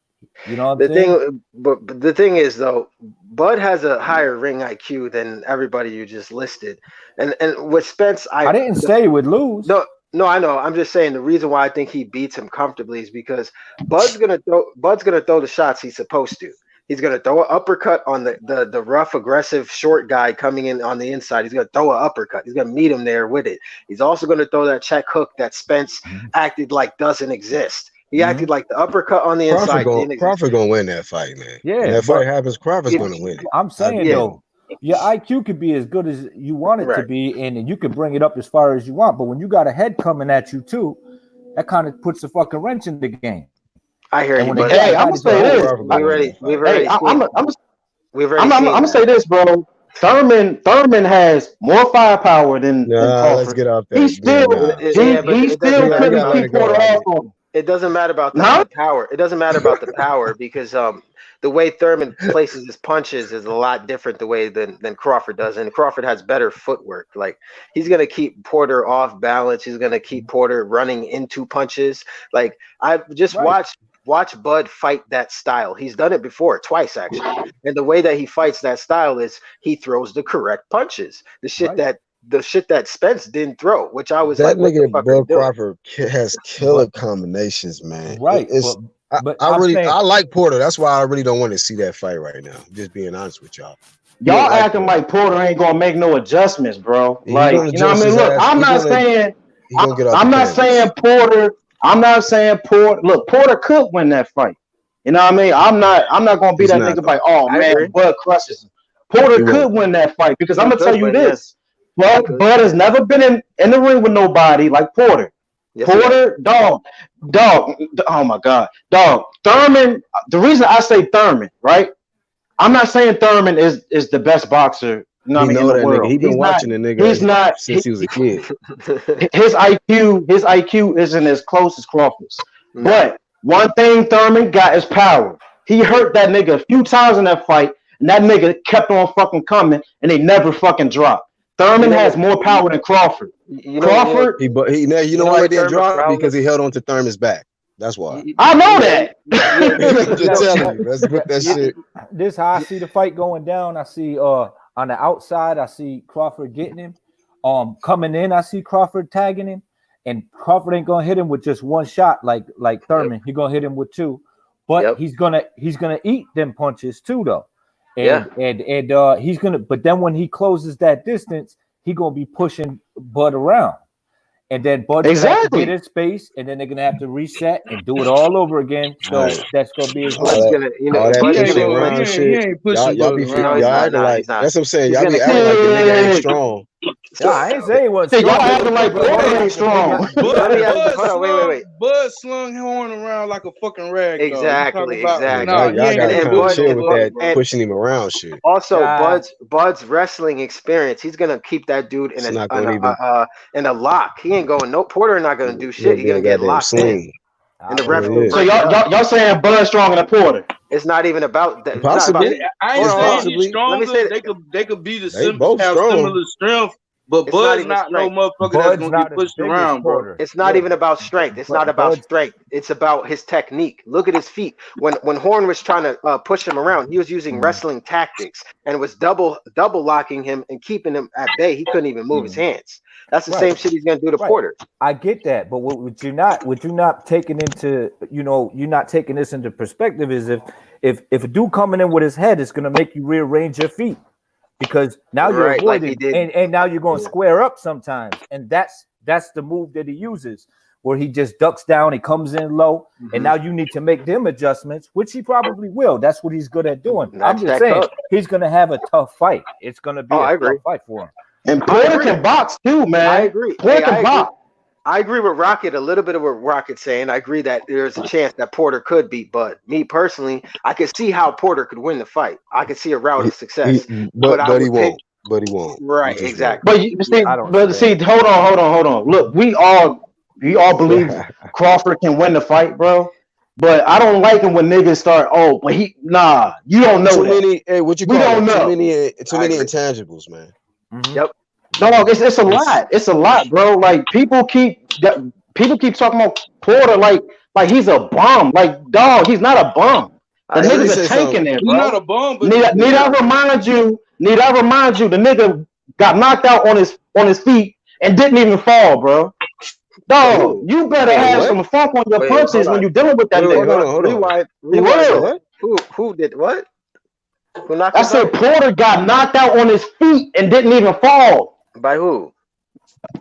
You know what I'm saying? But the thing is, though, Bud has a higher ring IQ than everybody you just listed, and with Spence, I didn't say he would lose. No, I know. I'm just saying the reason why I think he beats him comfortably is because Bud's gonna throw the shots he's supposed to. He's gonna throw an uppercut on the rough, aggressive, short guy coming in on the inside. He's gonna throw an uppercut. He's gonna meet him there with it. He's also gonna throw that check hook that Spence acted like doesn't exist. He acted like the uppercut on the inside. Crawford gonna win that fight, man. Yeah, when that fight happens, Crawford's gonna win it. I'm saying though, your IQ could be as good as you want it to be, and you can bring it up as far as you want. But when you got a head coming at you too, that kind of puts a fucking wrench in the game. I hear you. Hey, I'm gonna say this. I'm gonna say this, bro. Thurman has more firepower than Crawford. Let's get out there. He still couldn't keep Porter off on him. It doesn't matter about the power. It doesn't matter about the power because the way Thurman places his punches is a lot different the way than Crawford does, and Crawford has better footwork. Like, he's gonna keep Porter off balance. He's gonna keep Porter running into punches. Like, I've just watch Bud fight that style. He's done it before, twice actually. And the way that he fights that style is he throws the correct punches. The shit that Spence didn't throw, which I was that nigga Bud Crawford has killer combinations, man. Right. I like Porter. That's why I really don't want to see that fight right now. Just being honest with y'all. Y'all acting like Porter ain't gonna make no adjustments, bro. Like, you know what I mean? Look, I'm not saying Porter. Look, Porter could win that fight. You know what I mean? I'm not gonna be that nigga like, oh man, Bud crushes him. Porter could win that fight because I'm gonna tell you this. Bud has never been in the ring with nobody like Porter. Yes, Porter, dog. Oh my God, dog. Thurman. The reason I say Thurman, right? I'm not saying Thurman is the best boxer. You know what I mean, in the world. He's been watching the nigga since he was a kid. His IQ isn't as close as Crawford's. No. But one thing Thurman got is power. He hurt that nigga a few times in that fight, and that nigga kept on fucking coming, and they never fucking dropped. Thurman has more power than Crawford. Crawford, you know why he didn't drop? Because he held on to Thurman's back. That's why. I know that. I'm just telling you. Let's put that shit. This how I see the fight going down. I see on the outside, I see Crawford getting him. Coming in, I see Crawford tagging him, and Crawford ain't gonna hit him with just one shot like Thurman. Yep. He's gonna hit him with two, but he's gonna eat them punches too, though. And he's gonna. But then when he closes that distance, he gonna be pushing Bud around. And then Bud's gonna have to get his space, and then they're gonna have to reset and do it all over again. So that's gonna be his all that shit. Y'all be acting like that's what I'm saying. Y'all be acting like the nigga ain't strong. Yeah, I ain't saying he wasn't strong. Y'all acting like Bud ain't strong. Wait. Bud slung horn around like a fucking rag. Exactly. Y'all gotta come chill with that pushing him around shit. Also, Bud's wrestling experience. He's gonna keep that dude in a lock. He ain't going. No, Porter not gonna do shit. He's gonna get locked in. And the ref. So y'all saying Bud's stronger than Porter? It's not even about that. Possibly. I ain't saying he's stronger. They could be have similar strength. But Bud's not no motherfucker that's gonna get pushed around, bro. It's not even about strength. It's not about strength. It's about his technique. Look at his feet. When Horn was trying to push him around, he was using wrestling tactics and was double locking him and keeping him at bay. He couldn't even move his hands. That's the same shit he's gonna do to Porter. I get that, but what you're not taking into, you're not taking this into perspective is if a dude coming in with his head is gonna make you rearrange your feet. Because now you're avoiding, and now you're going to square up sometimes, and that's the move that he uses, where he just ducks down, he comes in low, and now you need to make them adjustments, which he probably will. That's what he's good at doing. I'm just saying he's going to have a tough fight. It's going to be a tough fight for him. And Porter can box too, man. I agree. Porter can box. I agree with Rocket, a little bit of what Rocket's saying. I agree that there's a chance that Porter could beat Bud. Me personally, I could see how Porter could win the fight. I could see a route of success. But he won't. But he won't. Right, exactly. But see, hold on. Look, we all believe Crawford can win the fight, bro. But I don't like him when niggas start. Oh, but you don't know that. Too many intangibles, man. Mm-hmm. Yep. No, it's a lot. It's a lot, bro. Like people keep talking about Porter like he's a bum. Like, dog, he's not a bum. The nigga's a tank in there, bro. He's not a bum. But need I remind you? The nigga got knocked out on his feet and didn't even fall, bro. Dog, you better have some funk on your punches when you're dealing with that nigga. Rewind. Who did what? I said Porter got knocked out on his feet and didn't even fall. By who?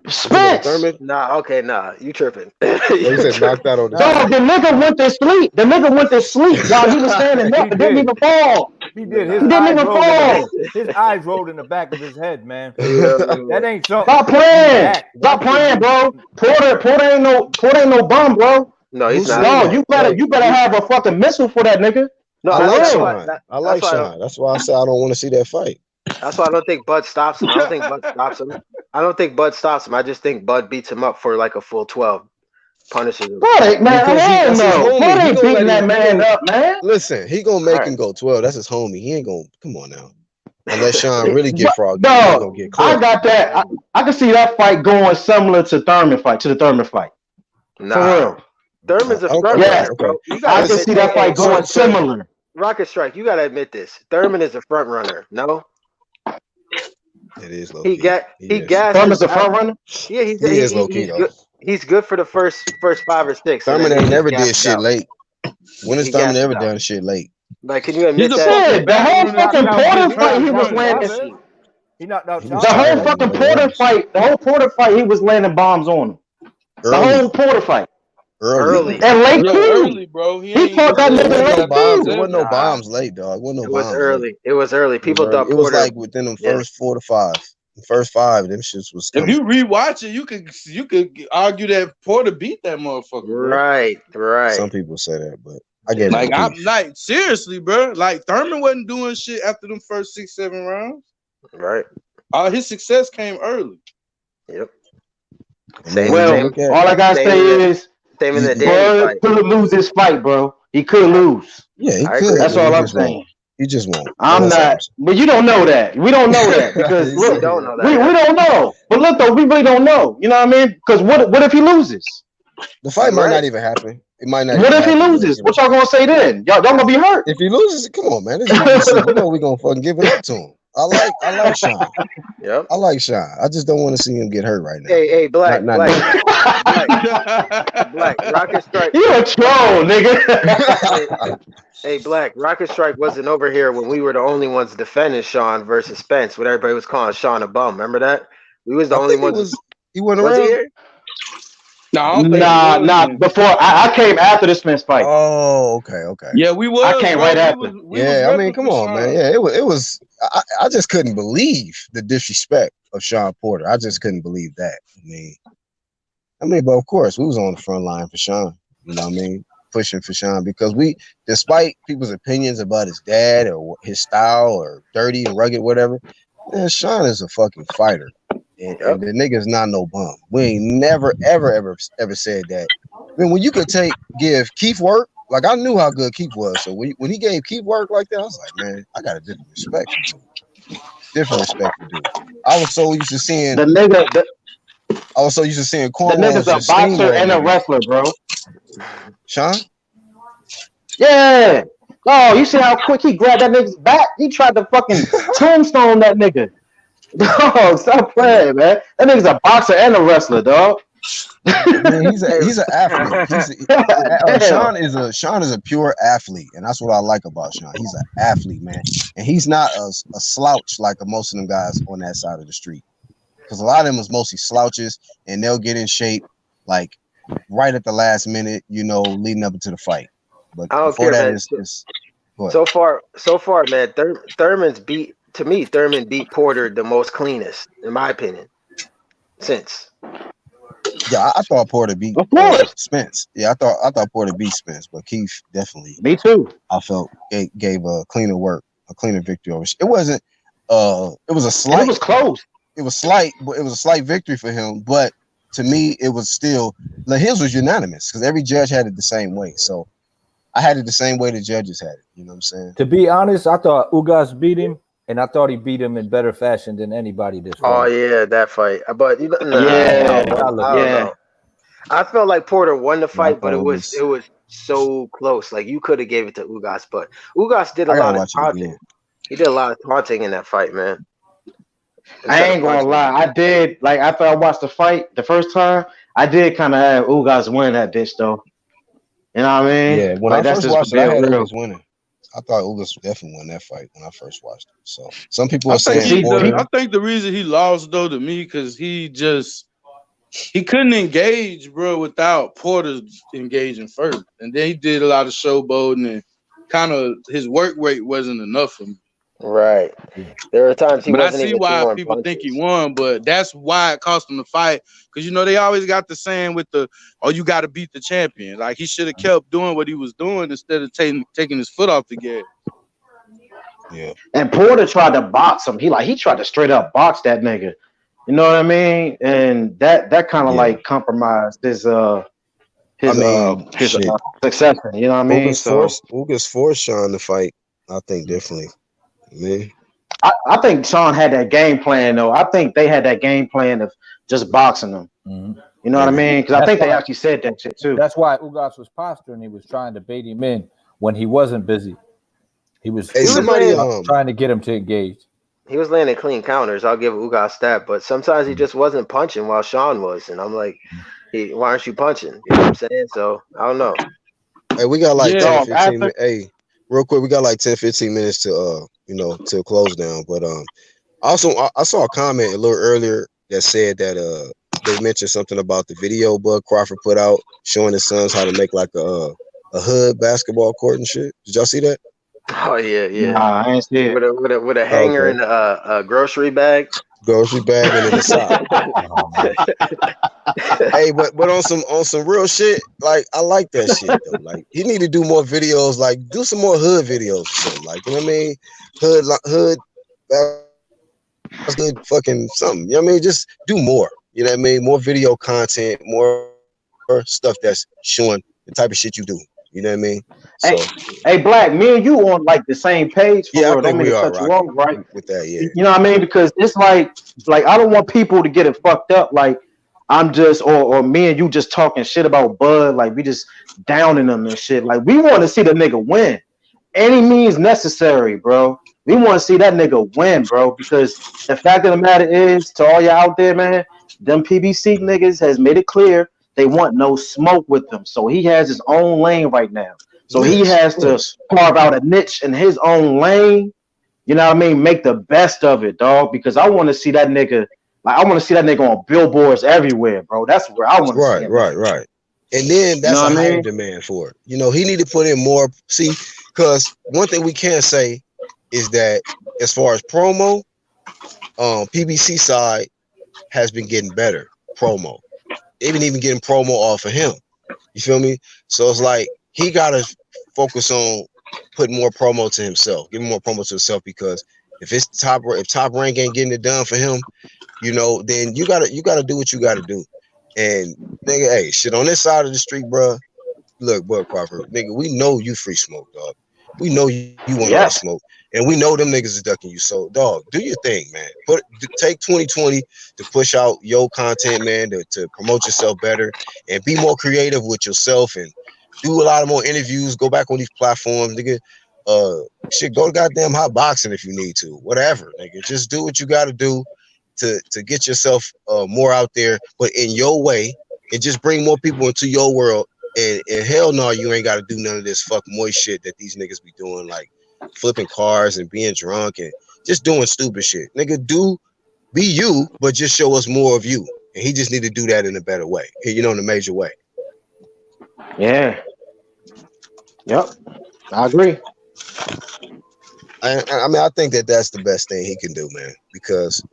Spence. Nah, you tripping. You said knocked out on his feet. The nigga went to sleep. While he was standing up and didn't even fall. He did. He didn't even fall. His eyes rolled in the back of his head, man. That ain't something. Stop playing, bro. Porter ain't no bum, bro. No, he's not. No, you better have a fucking missile for that nigga. No, I like Sean. That's why I said I don't want to see that fight. That's why I don't think Bud stops him. I don't think Bud stops him. I just think Bud beats him up for like a full 12. Punishes him. Right, man. Bud ain't beating that man up, man. Listen, he gonna make him go 12. That's his homie. He ain't gonna come on now. Unless Sean really get froggy. No, I got that. I can see that fight going similar to the Thurman fight. Nah. For real. Thurman's a front runner, bro. I can see that fight going similar. Rocket Strike, you gotta admit this. Thurman is a front runner. No, it is low. He gas. Thurman's a front runner. Yeah, he is low key. He's good for the first 5 or 6. Thurman ain't never did shit late. When has Thurman ever done shit late? Like, can you admit that? The whole fucking Porter fight he was landing. The whole fucking Porter fight, he was landing bombs on him. The whole Porter fight. Early. And late too. Early, bro. He fought that nigga late too. There wasn't no bombs late, dog. It was early. People thought it was like within the first 4 to 5. The first 5, them shits was coming. If you rewatch it, you could argue that Porter beat that motherfucker. Right. Some people say that, but I get it. I'm like, seriously, bro. Like, Thurman wasn't doing shit after them first 6, 7 rounds. Right. His success came early. Yep. All I gotta say is Bud could lose this fight, bro. He could lose. Yeah, he could. That's all I'm saying. He just won't. I'm not, but you don't know that. We don't know that because look, we don't know. But look, though, we really don't know. You know what I mean? Because what if he loses? The fight might not even happen. It might not. What if he loses? What y'all gonna say then? Y'all gonna be hurt. If he loses, come on, man. You know we gonna fucking give it up to him. I like Sean. Yep. I like Sean. I just don't want to see him get hurt right now. Hey, Black. Black. Rocket Strike. You a troll, nigga. Hey, Black. Rocket Strike wasn't over here when we were the only ones defending Sean versus Spence. When everybody was calling Sean a bum. Remember that? We was the only ones. He went around. Was he here? Nah. Before I came after the Spence fight. Oh, okay. Yeah, we was. I came right after. I mean, come on, man. Yeah, it was. I just couldn't believe the disrespect of Sean Porter. I just couldn't believe that. I mean, but of course, we was on the front line for Sean. You know what I mean? Pushing for Sean because despite people's opinions about his dad or his style or dirty and rugged, whatever, man, Sean is a fucking fighter. And the nigga's not no bum. We ain't never, ever said that. I mean, when you could give Keith work, like I knew how good Keith was. So when he gave Keith work like that, I was like, man, I got a different respect for dude. I was so used to seeing the nigga. I was so used to seeing Cornwall. The nigga's a boxer and a wrestler, bro. Sean? Yeah. Oh, you see how quick he grabbed that nigga's back? He tried to fucking tombstone that nigga. Dog, stop playing, man. That nigga's a boxer and a wrestler, dog. Man, he's an athlete. Sean is a pure athlete, and that's what I like about Sean. He's an athlete, man, and he's not a slouch like most of them guys on that side of the street. Because a lot of them is mostly slouches, and they'll get in shape like right at the last minute, leading up into the fight. But I don't care, man. So far, man, Thurman beat Porter the most cleanest, in my opinion, since. Yeah, I thought Porter beat Spence. Yeah, I thought Porter beat Spence, but Keith definitely. Me too. I felt it gave a cleaner victory over. It wasn't. It was a slight. It was close. It was slight, but it was a slight victory for him. But to me, it was still his was unanimous because every judge had it the same way. So I had it the same way the judges had it. You know what I'm saying? To be honest, I thought Ugas beat him. And I thought he beat him in better fashion than anybody this fight. Oh yeah, that fight. But I felt like Porter won the fight, but it was so close. Like you could have gave it to Ugas, but Ugas did a lot of taunting. He did a lot of taunting in that fight, man. I ain't gonna lie. I did after I watched the fight the first time. I did kind of have Ugas win that bitch though. You know what I mean? Yeah. When I first watched it, I had Ugas winning. I thought Ugas definitely won that fight when I first watched it. So some people are saying I think the reason he lost though to me because he couldn't engage, bro, without Porter engaging first, and then he did a lot of showboating and kind of his work rate wasn't enough for me. Right. There are times he. But wasn't I see even why people think he won, but that's why it cost him the fight. Because they always got the saying with you got to beat the champion. Like he should have kept doing what he was doing instead of taking his foot off the gas. Yeah. And Porter tried to box him. He tried to straight up box that nigga. You know what I mean? And that kind of compromised his success. You know what I mean? Ugas forced Sean to fight. I think definitely. Man. I think Sean had that game plan though. I think they had that game plan of just boxing them. Mm-hmm. You know what I mean? Because I think they actually said that shit too. That's why Ugas was posturing. He was trying to bait him in when he wasn't busy. He was trying to get him to engage. He was landing clean counters. I'll give Ugas that, but sometimes he just wasn't punching while Sean was, and I'm like, why aren't you punching? You know what I'm saying? So I don't know. Hey, we got 10, 15 minutes. Hey, real quick, we got 10, 15 minutes to to close down. But also I saw a comment a little earlier that said that they mentioned something about the video Bud Crawford put out showing his sons how to make a hood basketball court and shit. Did y'all see that? Oh yeah. Nah, I ain't see it. With a hanger and a grocery bag. Grocery bag and in the side. Hey, but on some real shit, I like that shit though. Like he need to do more videos, do some more hood videos or something. You know what I mean? Hood that's good fucking something. You know what I mean? Just do more. You know what I mean? More video content, more stuff that's showing the type of shit you do. You know what I mean? So, hey, Black, me and you on the same page. I think we are right with that. Yeah, you know what I mean? Because it's like I don't want people to get it fucked up. Like I'm just or me and you just talking shit about Bud, like we just downing him and shit. Like we want to see the nigga win. Any means necessary, bro. We want to see that nigga win, bro, because the fact of the matter is, to all y'all out there, man, them PBC niggas has made it clear they want no smoke with them. So he has his own lane right now. So he has to carve out a niche in his own lane. You know what I mean? Make the best of it, dog. Because I want to see that nigga. Like I want to see that nigga on billboards everywhere, bro. That's where I want to see him. Right. And then that's a higher demand for it. You know, he need to put in more. See, because one thing we can say is that as far as promo, PBC side has been getting better promo. They've been even getting promo off of him. You feel me? So it's like he gotta focus on putting more promo to himself, giving more promo to himself, because if Top Rank ain't getting it done for him, you know, then you gotta do what you gotta do. And nigga, hey, shit on this side of the street, bro. Look, Bud Crawford, nigga, we know you free smoke, dog. We know you want to smoke, and we know them niggas is ducking you. So, dog, do your thing, man. Take 2020 to push out your content, man, to promote yourself better and be more creative with yourself and do a lot of more interviews. Go back on these platforms, nigga. Shit, go to goddamn hot boxing if you need to. Whatever, nigga. Just do what you got to do to get yourself more out there, but in your way, and just bring more people into your world. And hell no, you ain't got to do none of this fuck moist shit that these niggas be doing, like flipping cars and being drunk and just doing stupid shit. Nigga, be you, but just show us more of you. And he just need to do that in a better way, you know, in a major way. Yeah. Yep. I agree. I mean, I think that's the best thing he can do, man, because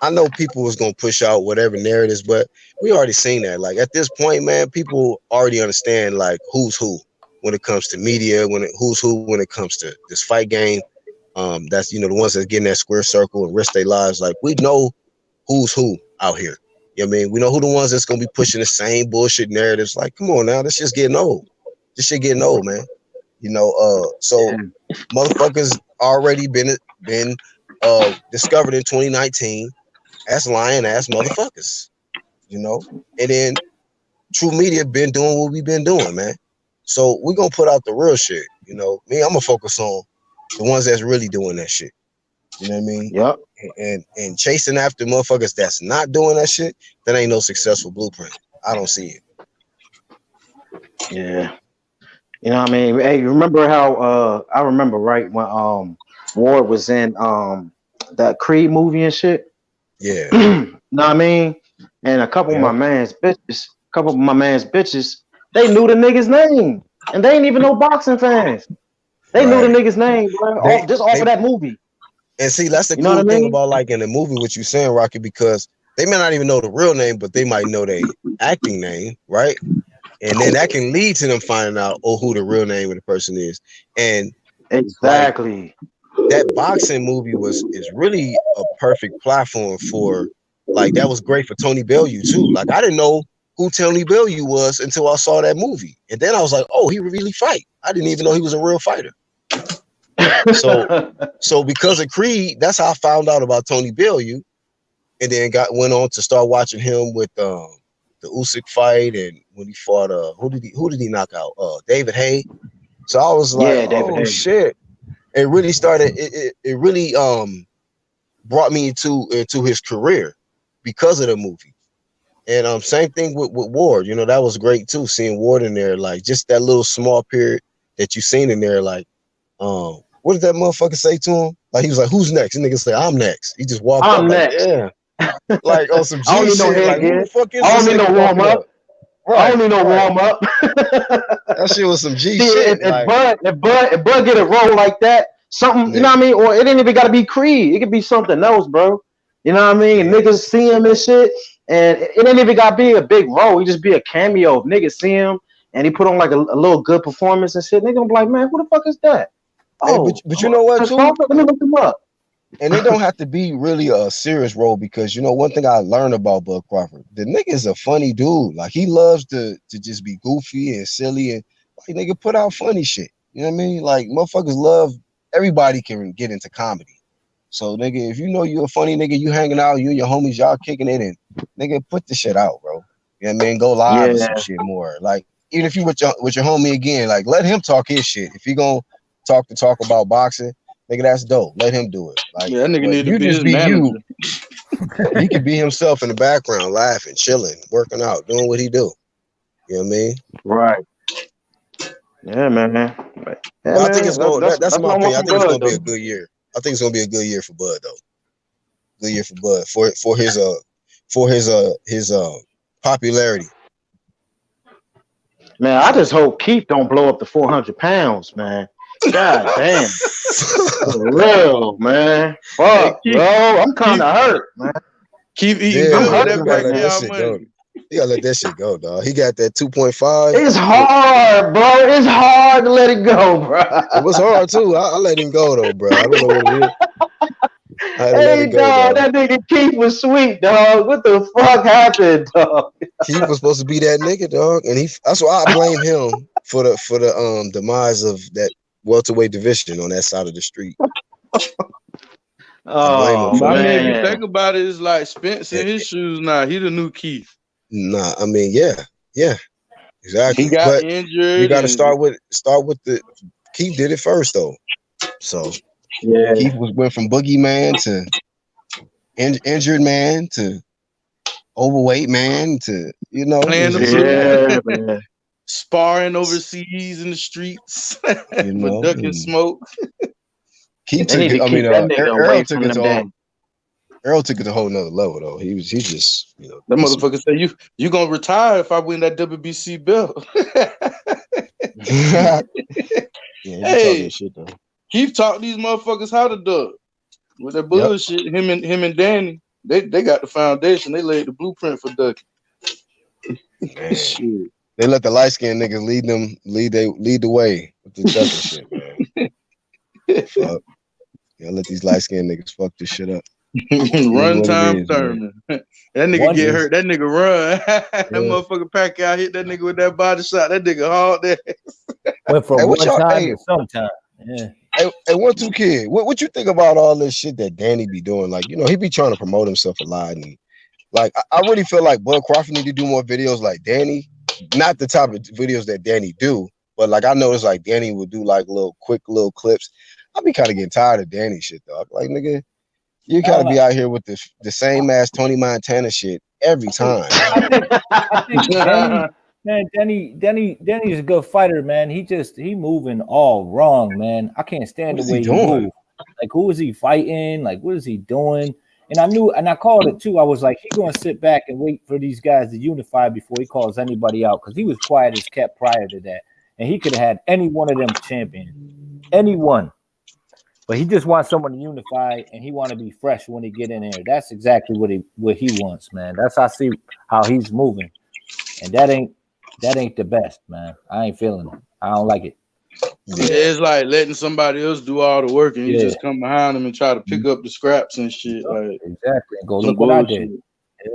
I know people was gonna push out whatever narratives, but we already seen that. Like at this point, man, people already understand like who's who when it comes to media, who's who when it comes to this fight game. That's, you know, the ones that get in that square circle and risk their lives. Like we know who's who out here. You know what I mean? We know who the ones that's gonna be pushing the same bullshit narratives. Like, come on now, this shit's getting old. This shit getting old, man. You know, so motherfuckers already been discovered in 2019 as lying ass motherfuckers, you know. And then True Media been doing what we've been doing, man. So we're gonna put out the real shit, you know. Me, I'm gonna focus on the ones that's really doing that shit. You know what I mean? Yep. And chasing after motherfuckers that's not doing that shit, that ain't no successful blueprint. I don't see it. Yeah. You know what I mean? Hey, remember how I remember right when Ward was in that Creed movie and shit? Yeah. Know what I mean? And a couple of my man's bitches, they knew the nigga's name. And they ain't even no boxing fans. They knew the nigga's name, bro, off of that movie. And see, that's the cool thing about like in the movie what you saying, Rocky, because they may not even know the real name, but they might know their acting name, right? And then that can lead to them finding out who the real name of the person is. And exactly, like, that boxing movie is really a perfect platform for, like, that was great for Tony Bellew too. Like I didn't know who Tony Bellew was until I saw that movie, and then I was like, oh, he really fight. I didn't even know he was a real fighter. So because of Creed, that's how I found out about Tony Bellew, and then went on to start watching him with the Usyk fight, and when he fought who did he knock out? David Haye. So I was like, oh shit. It really started, it really brought me into his career because of the movie. And same thing with Ward, you know, that was great too, seeing Ward in there, like just that little small period that you seen in there, like what did that motherfucker say to him? Like he was like, who's next? And nigga say, I'm next. He just walked up next. Like, yeah. Like on some G shit. Like, who the fuck is I don't this need no warm up. Right, I don't need no warm up. That shit was some G shit. If Bud get a role like that, something, you know what I mean? Or it ain't even gotta be Creed. It could be something else, bro. You know what I mean? Niggas see him and shit. And it ain't even gotta be a big role. He just be a cameo. If niggas see him and he put on like a little good performance and shit, niggas gonna be like, man, who the fuck is that? Oh, hey, but you know what, too? Let me look him up. And it don't have to be really a serious role, because you know one thing I learned about Bud Crawford, the nigga is a funny dude. Like he loves to just be goofy and silly, and like nigga put out funny shit. You know what I mean? Like motherfuckers love, everybody can get into comedy. So, nigga, if you know you a funny nigga, you hanging out, you and your homies, y'all kicking it in, nigga, put the shit out, bro. You know what I mean? Go live or some shit more. Like, even if you with your homie again, like, let him talk his shit. If he gonna talk about boxing, nigga, that's dope. Let him do it. Like, that nigga need to you be just his be manager. you. He can be himself in the background, laughing, chilling, working out, doing what he do. You know what I mean? Right. Yeah, man. But I think it's going. That's my what I want opinion. I from think it's Bud, going to be though. a good year. I think it's going to be a good year for Bud, though. Good year for Bud for his popularity. Man, I just hope Keith don't blow up to 400 pounds, man. God damn. For real, man. Fuck, Hey, bro. I'm kind of hurt, man. Keep eating good with that backyard money. Go. You gotta let that shit go, dog. He got that 2.5. It's hard, bro. It's hard to let it go, bro. It was hard too. I let him go though, bro. I don't know what it is. I had to let it go, dog, that nigga Keith was sweet, dog. What the fuck happened, dog? Keith was supposed to be that nigga, dog, and that's why I blame him for the demise of that welterweight division on that side of the street. I blame him for if you think about it, it's like Spence in his shoes now. He the new Keith. Nah, I mean, yeah, exactly. He got injured. You got to start with the. Keith did it first though, so Keith went from boogeyman to injured man to overweight man to playing the sparring overseas in the streets, but ducking smoke. Keith took it. I mean, Earl took it to Earl took it to a whole nother level though. He just that motherfucker said you gonna retire if I win that WBC belt. Hey, shit, though. Keith taught these motherfuckers how to duck with that bullshit. Him and Danny, they got the foundation. They laid the blueprint for ducking. Shit. They let the light skinned niggas lead the way with the ducking shit, man. Fuck. Yeah, let these light skinned niggas fuck this shit up. Run time Thurman. That nigga get hurt. That nigga run. That motherfucker Pacquiao hit that nigga with that body shot. That nigga hauled that. Went from one time to sometime. Yeah. Hey, 1-2 kid. What you think about all this shit that Danny be doing? Like, he be trying to promote himself a lot, and like I really feel like Bud Crawford need to do more videos like Danny. Not the type of videos that Danny do, but like I noticed like Danny would do like quick little clips. I be kind of getting tired of Danny shit, dog. Like, nigga, you gotta be out here with the same ass Tony Montana shit every time. I think Danny's a good fighter, man. He moving all wrong, man. I can't stand the way he moves. Like, who is he fighting? Like, what is he doing? And I called it too. I was like, he's gonna sit back and wait for these guys to unify before he calls anybody out, because he was quiet as kept prior to that, and he could have had any one of them champions, anyone. But he just wants someone to unify, and he want to be fresh when he get in there. That's exactly what he wants, man. That's how I see how he's moving, and that ain't the best, man. I ain't feeling it. I don't like it. Yeah, it's like letting somebody else do all the work, and you just come behind them and try to pick up the scraps and shit. Like, exactly. Go look what I did.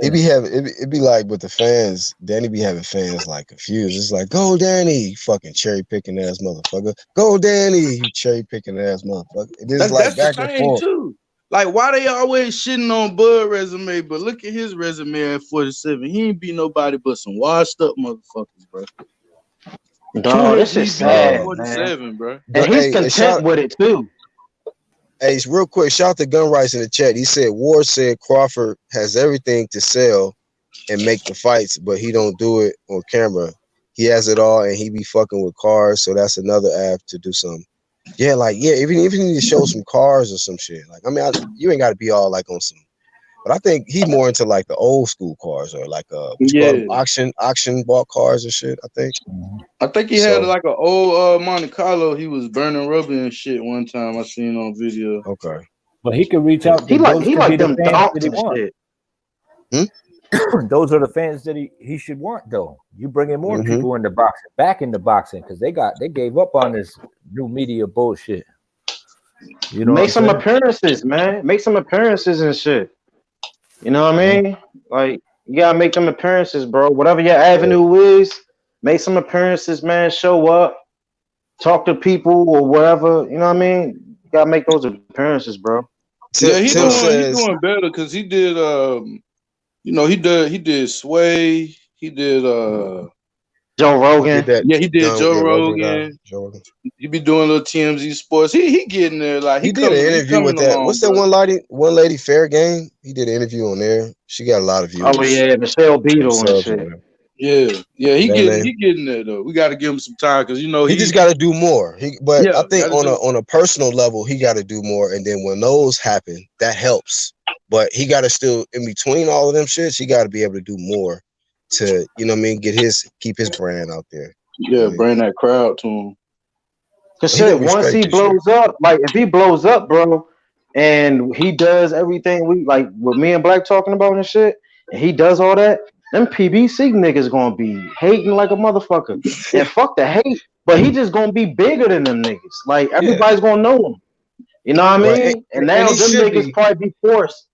It be like with the fans. Danny be having fans like confused. It's like, go Danny, you fucking cherry picking ass motherfucker. Go Danny, you cherry picking ass motherfucker. It's like back and forth too. Like, why they always shitting on Bud resume? But look at his resume at 47. He ain't beat nobody but some washed up motherfuckers, bro. Dog, this is sad, 47, bro. And he's content with it too. Hey, real quick, shout out to Gun Rights in the chat. He said Ward said Crawford has everything to sell and make the fights, but he don't do it on camera. He has it all, and he be fucking with cars, so that's another app to do something. Yeah, like even if you need to show some cars or some shit. Like, I mean, you ain't got to be all like on some. But I think he more into like the old school cars, or like auction bought cars and shit. I think he had like an old Monte Carlo. He was burning rubber and shit one time. I seen on video. Okay, but he could reach out. He like them fans and shit. Those are the fans that he should want, though. You bringing more people into boxing, back into boxing, because they gave up on this new media bullshit. You know, make some appearances, man. Make some appearances and shit. You know what I mean? Like, you gotta make them appearances, bro. Whatever your avenue is, make some appearances, man. Show up, talk to people or whatever. You know what I mean? You gotta make those appearances, bro. Yeah, he doing better because he did he did Sway, he did Joe Rogan. He did Joe Rogan. He be doing little TMZ Sports. He getting there. Like he did an interview with that. What's that one lady Fair Game? He did an interview on there. She got a lot of views. Oh yeah, Michelle Beadle and shit. Yeah, he getting there though. We got to give him some time because he just got to do more. I think on a personal level, he got to do more. And then when those happen, that helps. But he got to still, in between all of them shits, he got to be able to do more to, keep his brand out there. Yeah, bring that crowd to him. Cause shit, once he blows up, like if he blows up, bro, and he does everything we like what me and Black talking about and shit, and he does all that. Them PBC niggas gonna be hating like a motherfucker. And fuck the hate, but he just gonna be bigger than them niggas. Like everybody's gonna know him. You know what I mean? Right. And now them niggas probably be forced.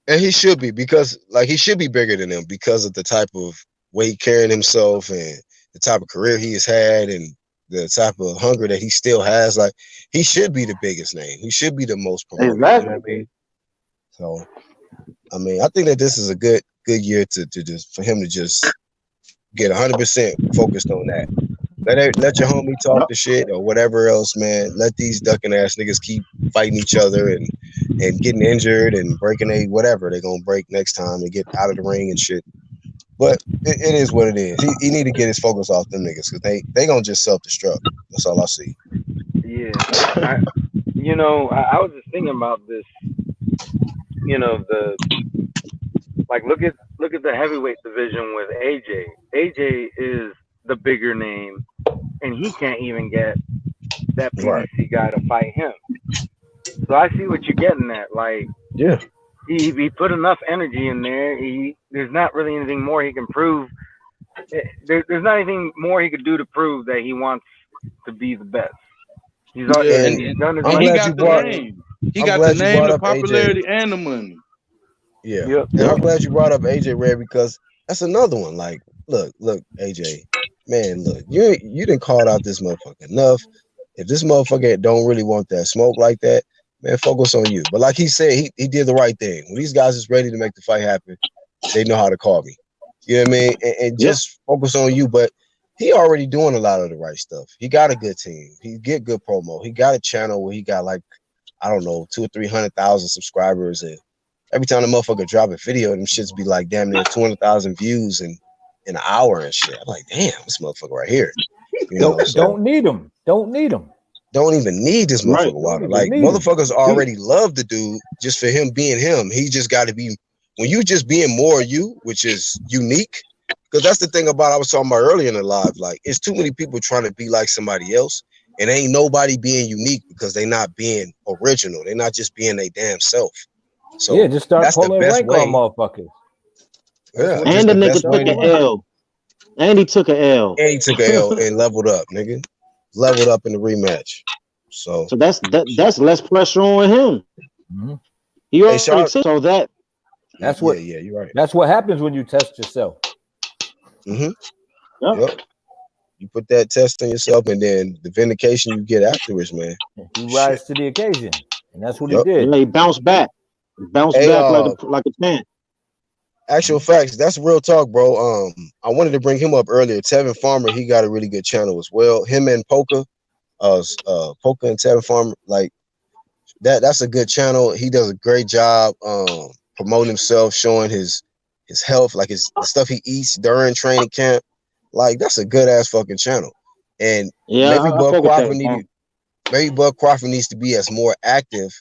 And he should be because he should be bigger than them because of the type of way he carrying himself and the type of career he has had and the type of hunger that he still has. Like he should be the biggest name. He should be the most promoted. Exactly. You know what I mean? So I think that this is a good year to just for him to just get 100% focused on that. Let your homie talk the shit or whatever else, man. Let these ducking ass niggas keep fighting each other and getting injured and breaking whatever they're gonna break next time and get out of the ring and shit. But it is what it is. He need to get his focus off them niggas because they gonna just self-destruct. That's all I see. Yeah, I was just thinking about this. Look at the heavyweight division with AJ. AJ is the bigger name, and he can't even get that PBC guy to fight him. So I see what you're getting at. Like, yeah, he put enough energy in there. There's not really anything more he can prove. There's not anything more he could do to prove that he wants to be the best. He's done his he got the name. He got the name, the popularity, and the money. Yeah. Yep. And I'm glad you brought up AJ Red because that's another one. Like, look, AJ, man, look, you didn't call out this motherfucker enough. If this motherfucker don't really want that smoke like that, man, focus on you. But like he said, he did the right thing. When these guys is ready to make the fight happen, they know how to call me. You know what I mean? And just focus on you. But he already doing a lot of the right stuff. He got a good team. He get good promo. He got a channel where he got 200,000 or 300,000 subscribers, and every time the motherfucker drop a video, them shits be like damn near 200,000 views in an hour and shit. I'm like, damn, this motherfucker right here. Don't need him. Don't need him. Don't even need this motherfucker water. Like motherfuckers already love the dude just for him being him. He just got to be when you just being more you, which is unique. Because that's the thing about I was talking about earlier in the live. Like it's too many people trying to be like somebody else, and ain't nobody being unique because they not being original. They're not just being their damn self. So yeah, just start pulling rank on motherfuckers. Yeah, and the nigga took an L. And he took an L. And he took an L and leveled up, nigga. Leveled up in the rematch. So that's less pressure on him. Mm-hmm. He already took so that's what. Yeah, you're right. That's what happens when you test yourself. Mm-hmm. Yep. You put that test on yourself, and then the vindication you get afterwards, man. You rise to the occasion, and that's what he did. Yeah, he bounced back. Back like a fan. Actual facts, that's real talk, bro. I wanted to bring him up earlier. Tevin Farmer, he got a really good channel as well. Him and Polka, Polka and Tevin Farmer, like that's a good channel. He does a great job promoting himself, showing his health, like the stuff he eats during training camp. Like that's a good ass fucking channel. And maybe Bud Crawford needs to be as more active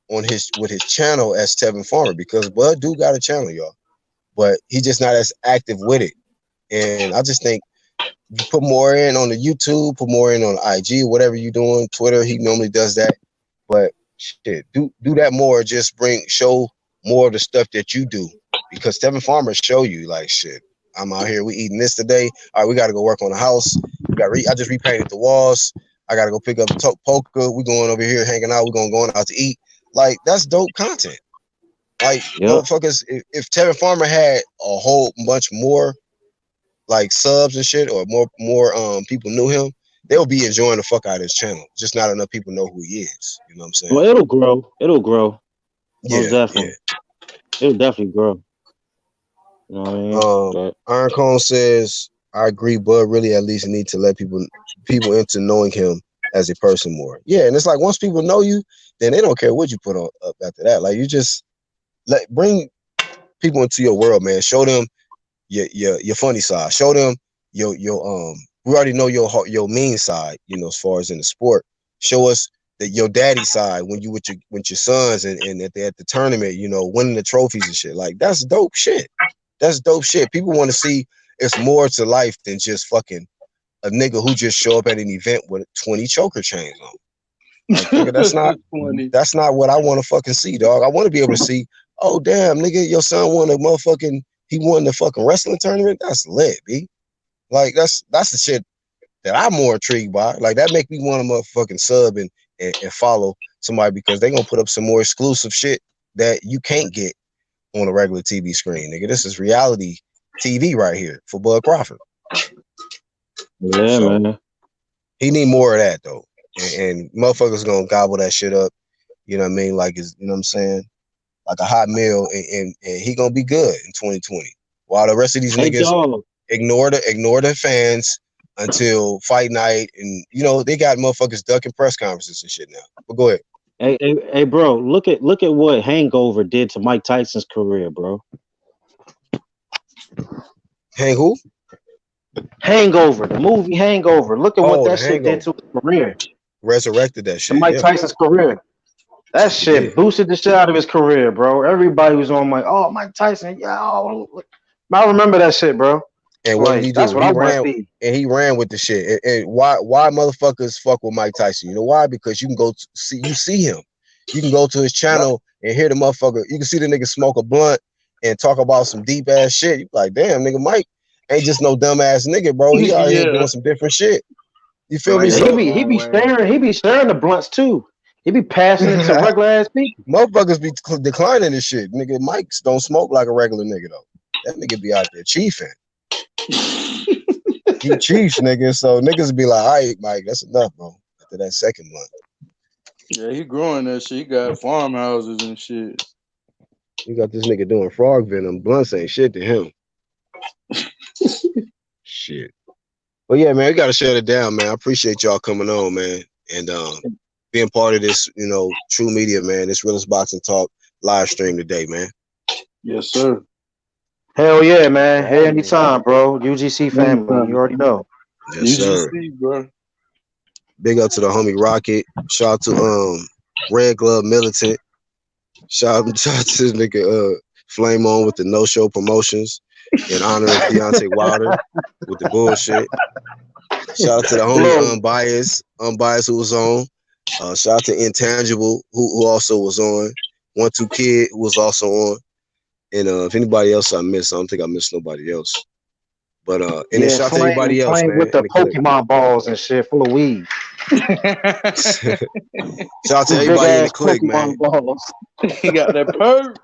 on with his channel as Tevin Farmer, because Bud do got a channel, y'all, but he just not as active with it. And I just think you put more in on the YouTube, put more in on IG, whatever you doing, Twitter. He normally does that, but shit, do that more. Just show more of the stuff that you do, because Tevin Farmer show you like shit. I'm out here. We eating this today. All right, we got to go work on the house. I just repainted the walls. I got to go pick up the poker. We going over here hanging out. We're going out to eat. Like that's dope content. Like motherfuckers, if Tevin Farmer had a whole bunch more like subs and shit, or more people knew him, they'll be enjoying the fuck out of his channel. Just not enough people know who he is. You know what I'm saying? Well, it'll grow. It'll grow. Most definitely. It'll definitely grow. You know what I mean? Iron Cone says, I agree, Bud really at least need to let people into knowing him as a person more. Yeah, and it's like once people know you, then they don't care what you put on up after that. Like you just bring people into your world, man. Show them your funny side. Show them your we already know your mean side, you know, as far as in the sport. Show us your daddy side when you with your sons and at the tournament, you know, winning the trophies and shit. Like that's dope shit. That's dope shit. People want to see it's more to life than just fucking a nigga who just show up at an event with 20 choker chains on. Like, nigga, that's not what I want to fucking see, dog. I want to be able to see, oh damn, nigga, your son won he won the fucking wrestling tournament. That's lit, B. Like that's the shit that I'm more intrigued by. Like that make me want to motherfucking sub and follow somebody because they gonna put up some more exclusive shit that you can't get on a regular TV screen, nigga. This is reality TV right here for Bud Crawford. Yeah, so, man. He need more of that though, and motherfuckers gonna gobble that shit up. You know what I mean? Like, you know what I'm saying? Like a hot meal, and he gonna be good in 2020. While the rest of these niggas ignore the fans until fight night, and you know they got motherfuckers ducking press conferences and shit now. But go ahead. Hey, bro, look at what Hangover did to Mike Tyson's career, bro. Who? Hangover, the movie Hangover. Look at what that shit did to his career. Resurrected that shit. Mike Tyson's career. That shit boosted the shit out of his career, bro. Everybody was on Mike Tyson. I remember that shit, bro. And what did he do? That's what he ran, and he ran with the shit. And why motherfuckers fuck with Mike Tyson? You know why? Because you can go see him. You can go to his channel and hear the motherfucker. You can see the nigga smoke a blunt and talk about some deep ass shit. You like, damn, nigga, Mike ain't just no dumb ass nigga, bro. He out here doing some different shit. You feel me? He be sharing the blunts too. He be passing it to regular ass people. Motherfuckers be declining this shit. Nigga, Mike's don't smoke like a regular nigga though. That nigga be out there chiefing. He chiefs, nigga. So niggas be like, all right, Mike, that's enough, bro. After that second month. Yeah, he growing that shit. He got farmhouses and shit. You got this nigga doing frog venom. Blunts ain't shit to him. Shit. Well, yeah, man, we gotta shut it down, man. I appreciate y'all coming on, man. And being part of this, you know, True Media, man. This Realest Boxing Talk live stream today, man. Yes, sir. Hell yeah, man. Hey, anytime, bro. UGC family. You already know. Yes, sir. UGC, bro. Big up to the homie Rocket. Shout out to Red Glove Militant. Shout out to this nigga Flame On with the No Show promotions in honor of Deontay Wilder with the bullshit. Shout out to the homie Unbiased who was on. Shout out to Intangible who also was on. 1-2 Kid who was also on. And if anybody else I missed, I don't think I missed nobody else. But and then shout out to everybody else, man. With the Pokemon balls and shit full of weed. Shout out to everybody in the clique, man. He got that perp.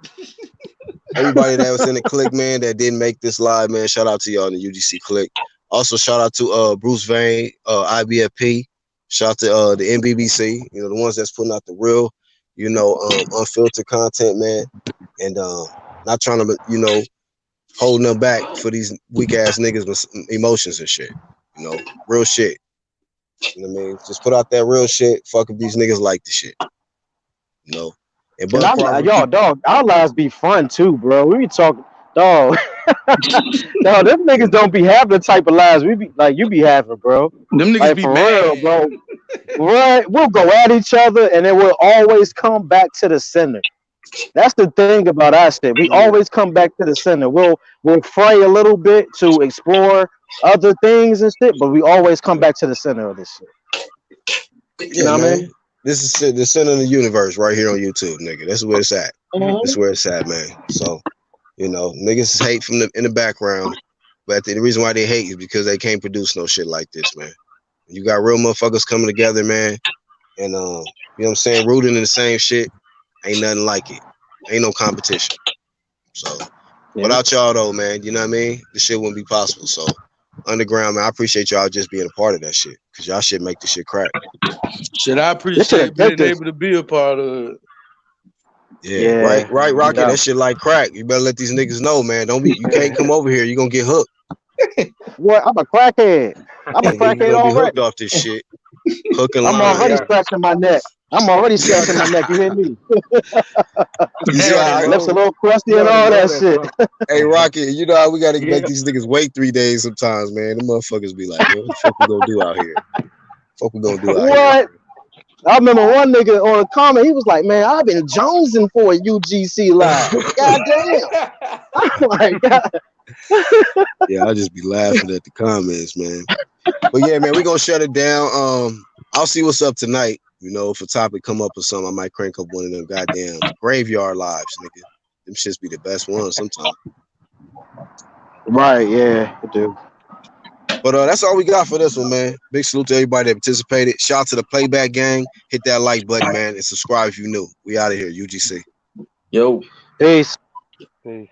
Everybody that was in the clique, man, that didn't make this live, man. Shout out to y'all in the UGC clique. Also, shout out to Bruce Vane, IBFP. Shout out to the NBBC, you know, the ones that's putting out the real, you know, unfiltered content, man. And not trying to, you know, holding them back for these weak ass niggas with emotions and shit. You know, real shit. You know what I mean? Just put out that real shit. Fuck if these niggas like the shit. You know? And y'all, dog, our lives be fun too, bro. We be talking, dog. Dog, them niggas don't be having the type of lives we be like you be having, bro. Them niggas like, be for mad, real, bro. Right? We'll go at each other and then we'll always come back to the center. That's the thing about our shit. We always come back to the center. We'll fray a little bit to explore other things and shit, but we always come back to the center of this shit. You know what I mean? This is the center of the universe right here on YouTube, nigga. That's where it's at. That's where it's at, man. So, you know, niggas hate from in the background, but the reason why they hate is because they can't produce no shit like this, man. You got real motherfuckers coming together, man, and you know what I'm saying, rooting in the same shit. Ain't nothing like it. Ain't no competition. So without y'all though, man, you know what I mean? This shit wouldn't be possible. So Underground, man. I appreciate y'all just being a part of that shit, because y'all shit make the shit crack. Shit, I appreciate being able to be a part of it. Yeah, right, Rocky. That shit like crack. You better let these niggas know, man. You can't come over here. You're gonna get hooked. What? I'm a crackhead. I'm a crackhead You're gonna be already. hooked off this shit. Hooking I'm already scratching my neck. I'm already scratching my neck. You hear me? You see how lips a little crusty and all that shit. Hey, Rocky, you know how we gotta make these niggas wait 3 days sometimes, man. The motherfuckers be like, man, what the fuck we gonna do out here? Fuck we gonna do out here? I remember one nigga on a comment, he was like, man, I've been jonesing for a UGC live. God damn. I'm like, God. Yeah, I just be laughing at the comments, man. But yeah, man, we gonna shut it down. I'll see what's up tonight. You know, if a topic come up or something, I might crank up one of them goddamn graveyard lives, nigga. Them shits be the best ones sometimes. Right, yeah, I do. But that's all we got for this one, man. Big salute to everybody that participated. Shout out to the playback gang. Hit that like button, man, and subscribe if you new. We out of here, UGC. Yo. Peace. Peace.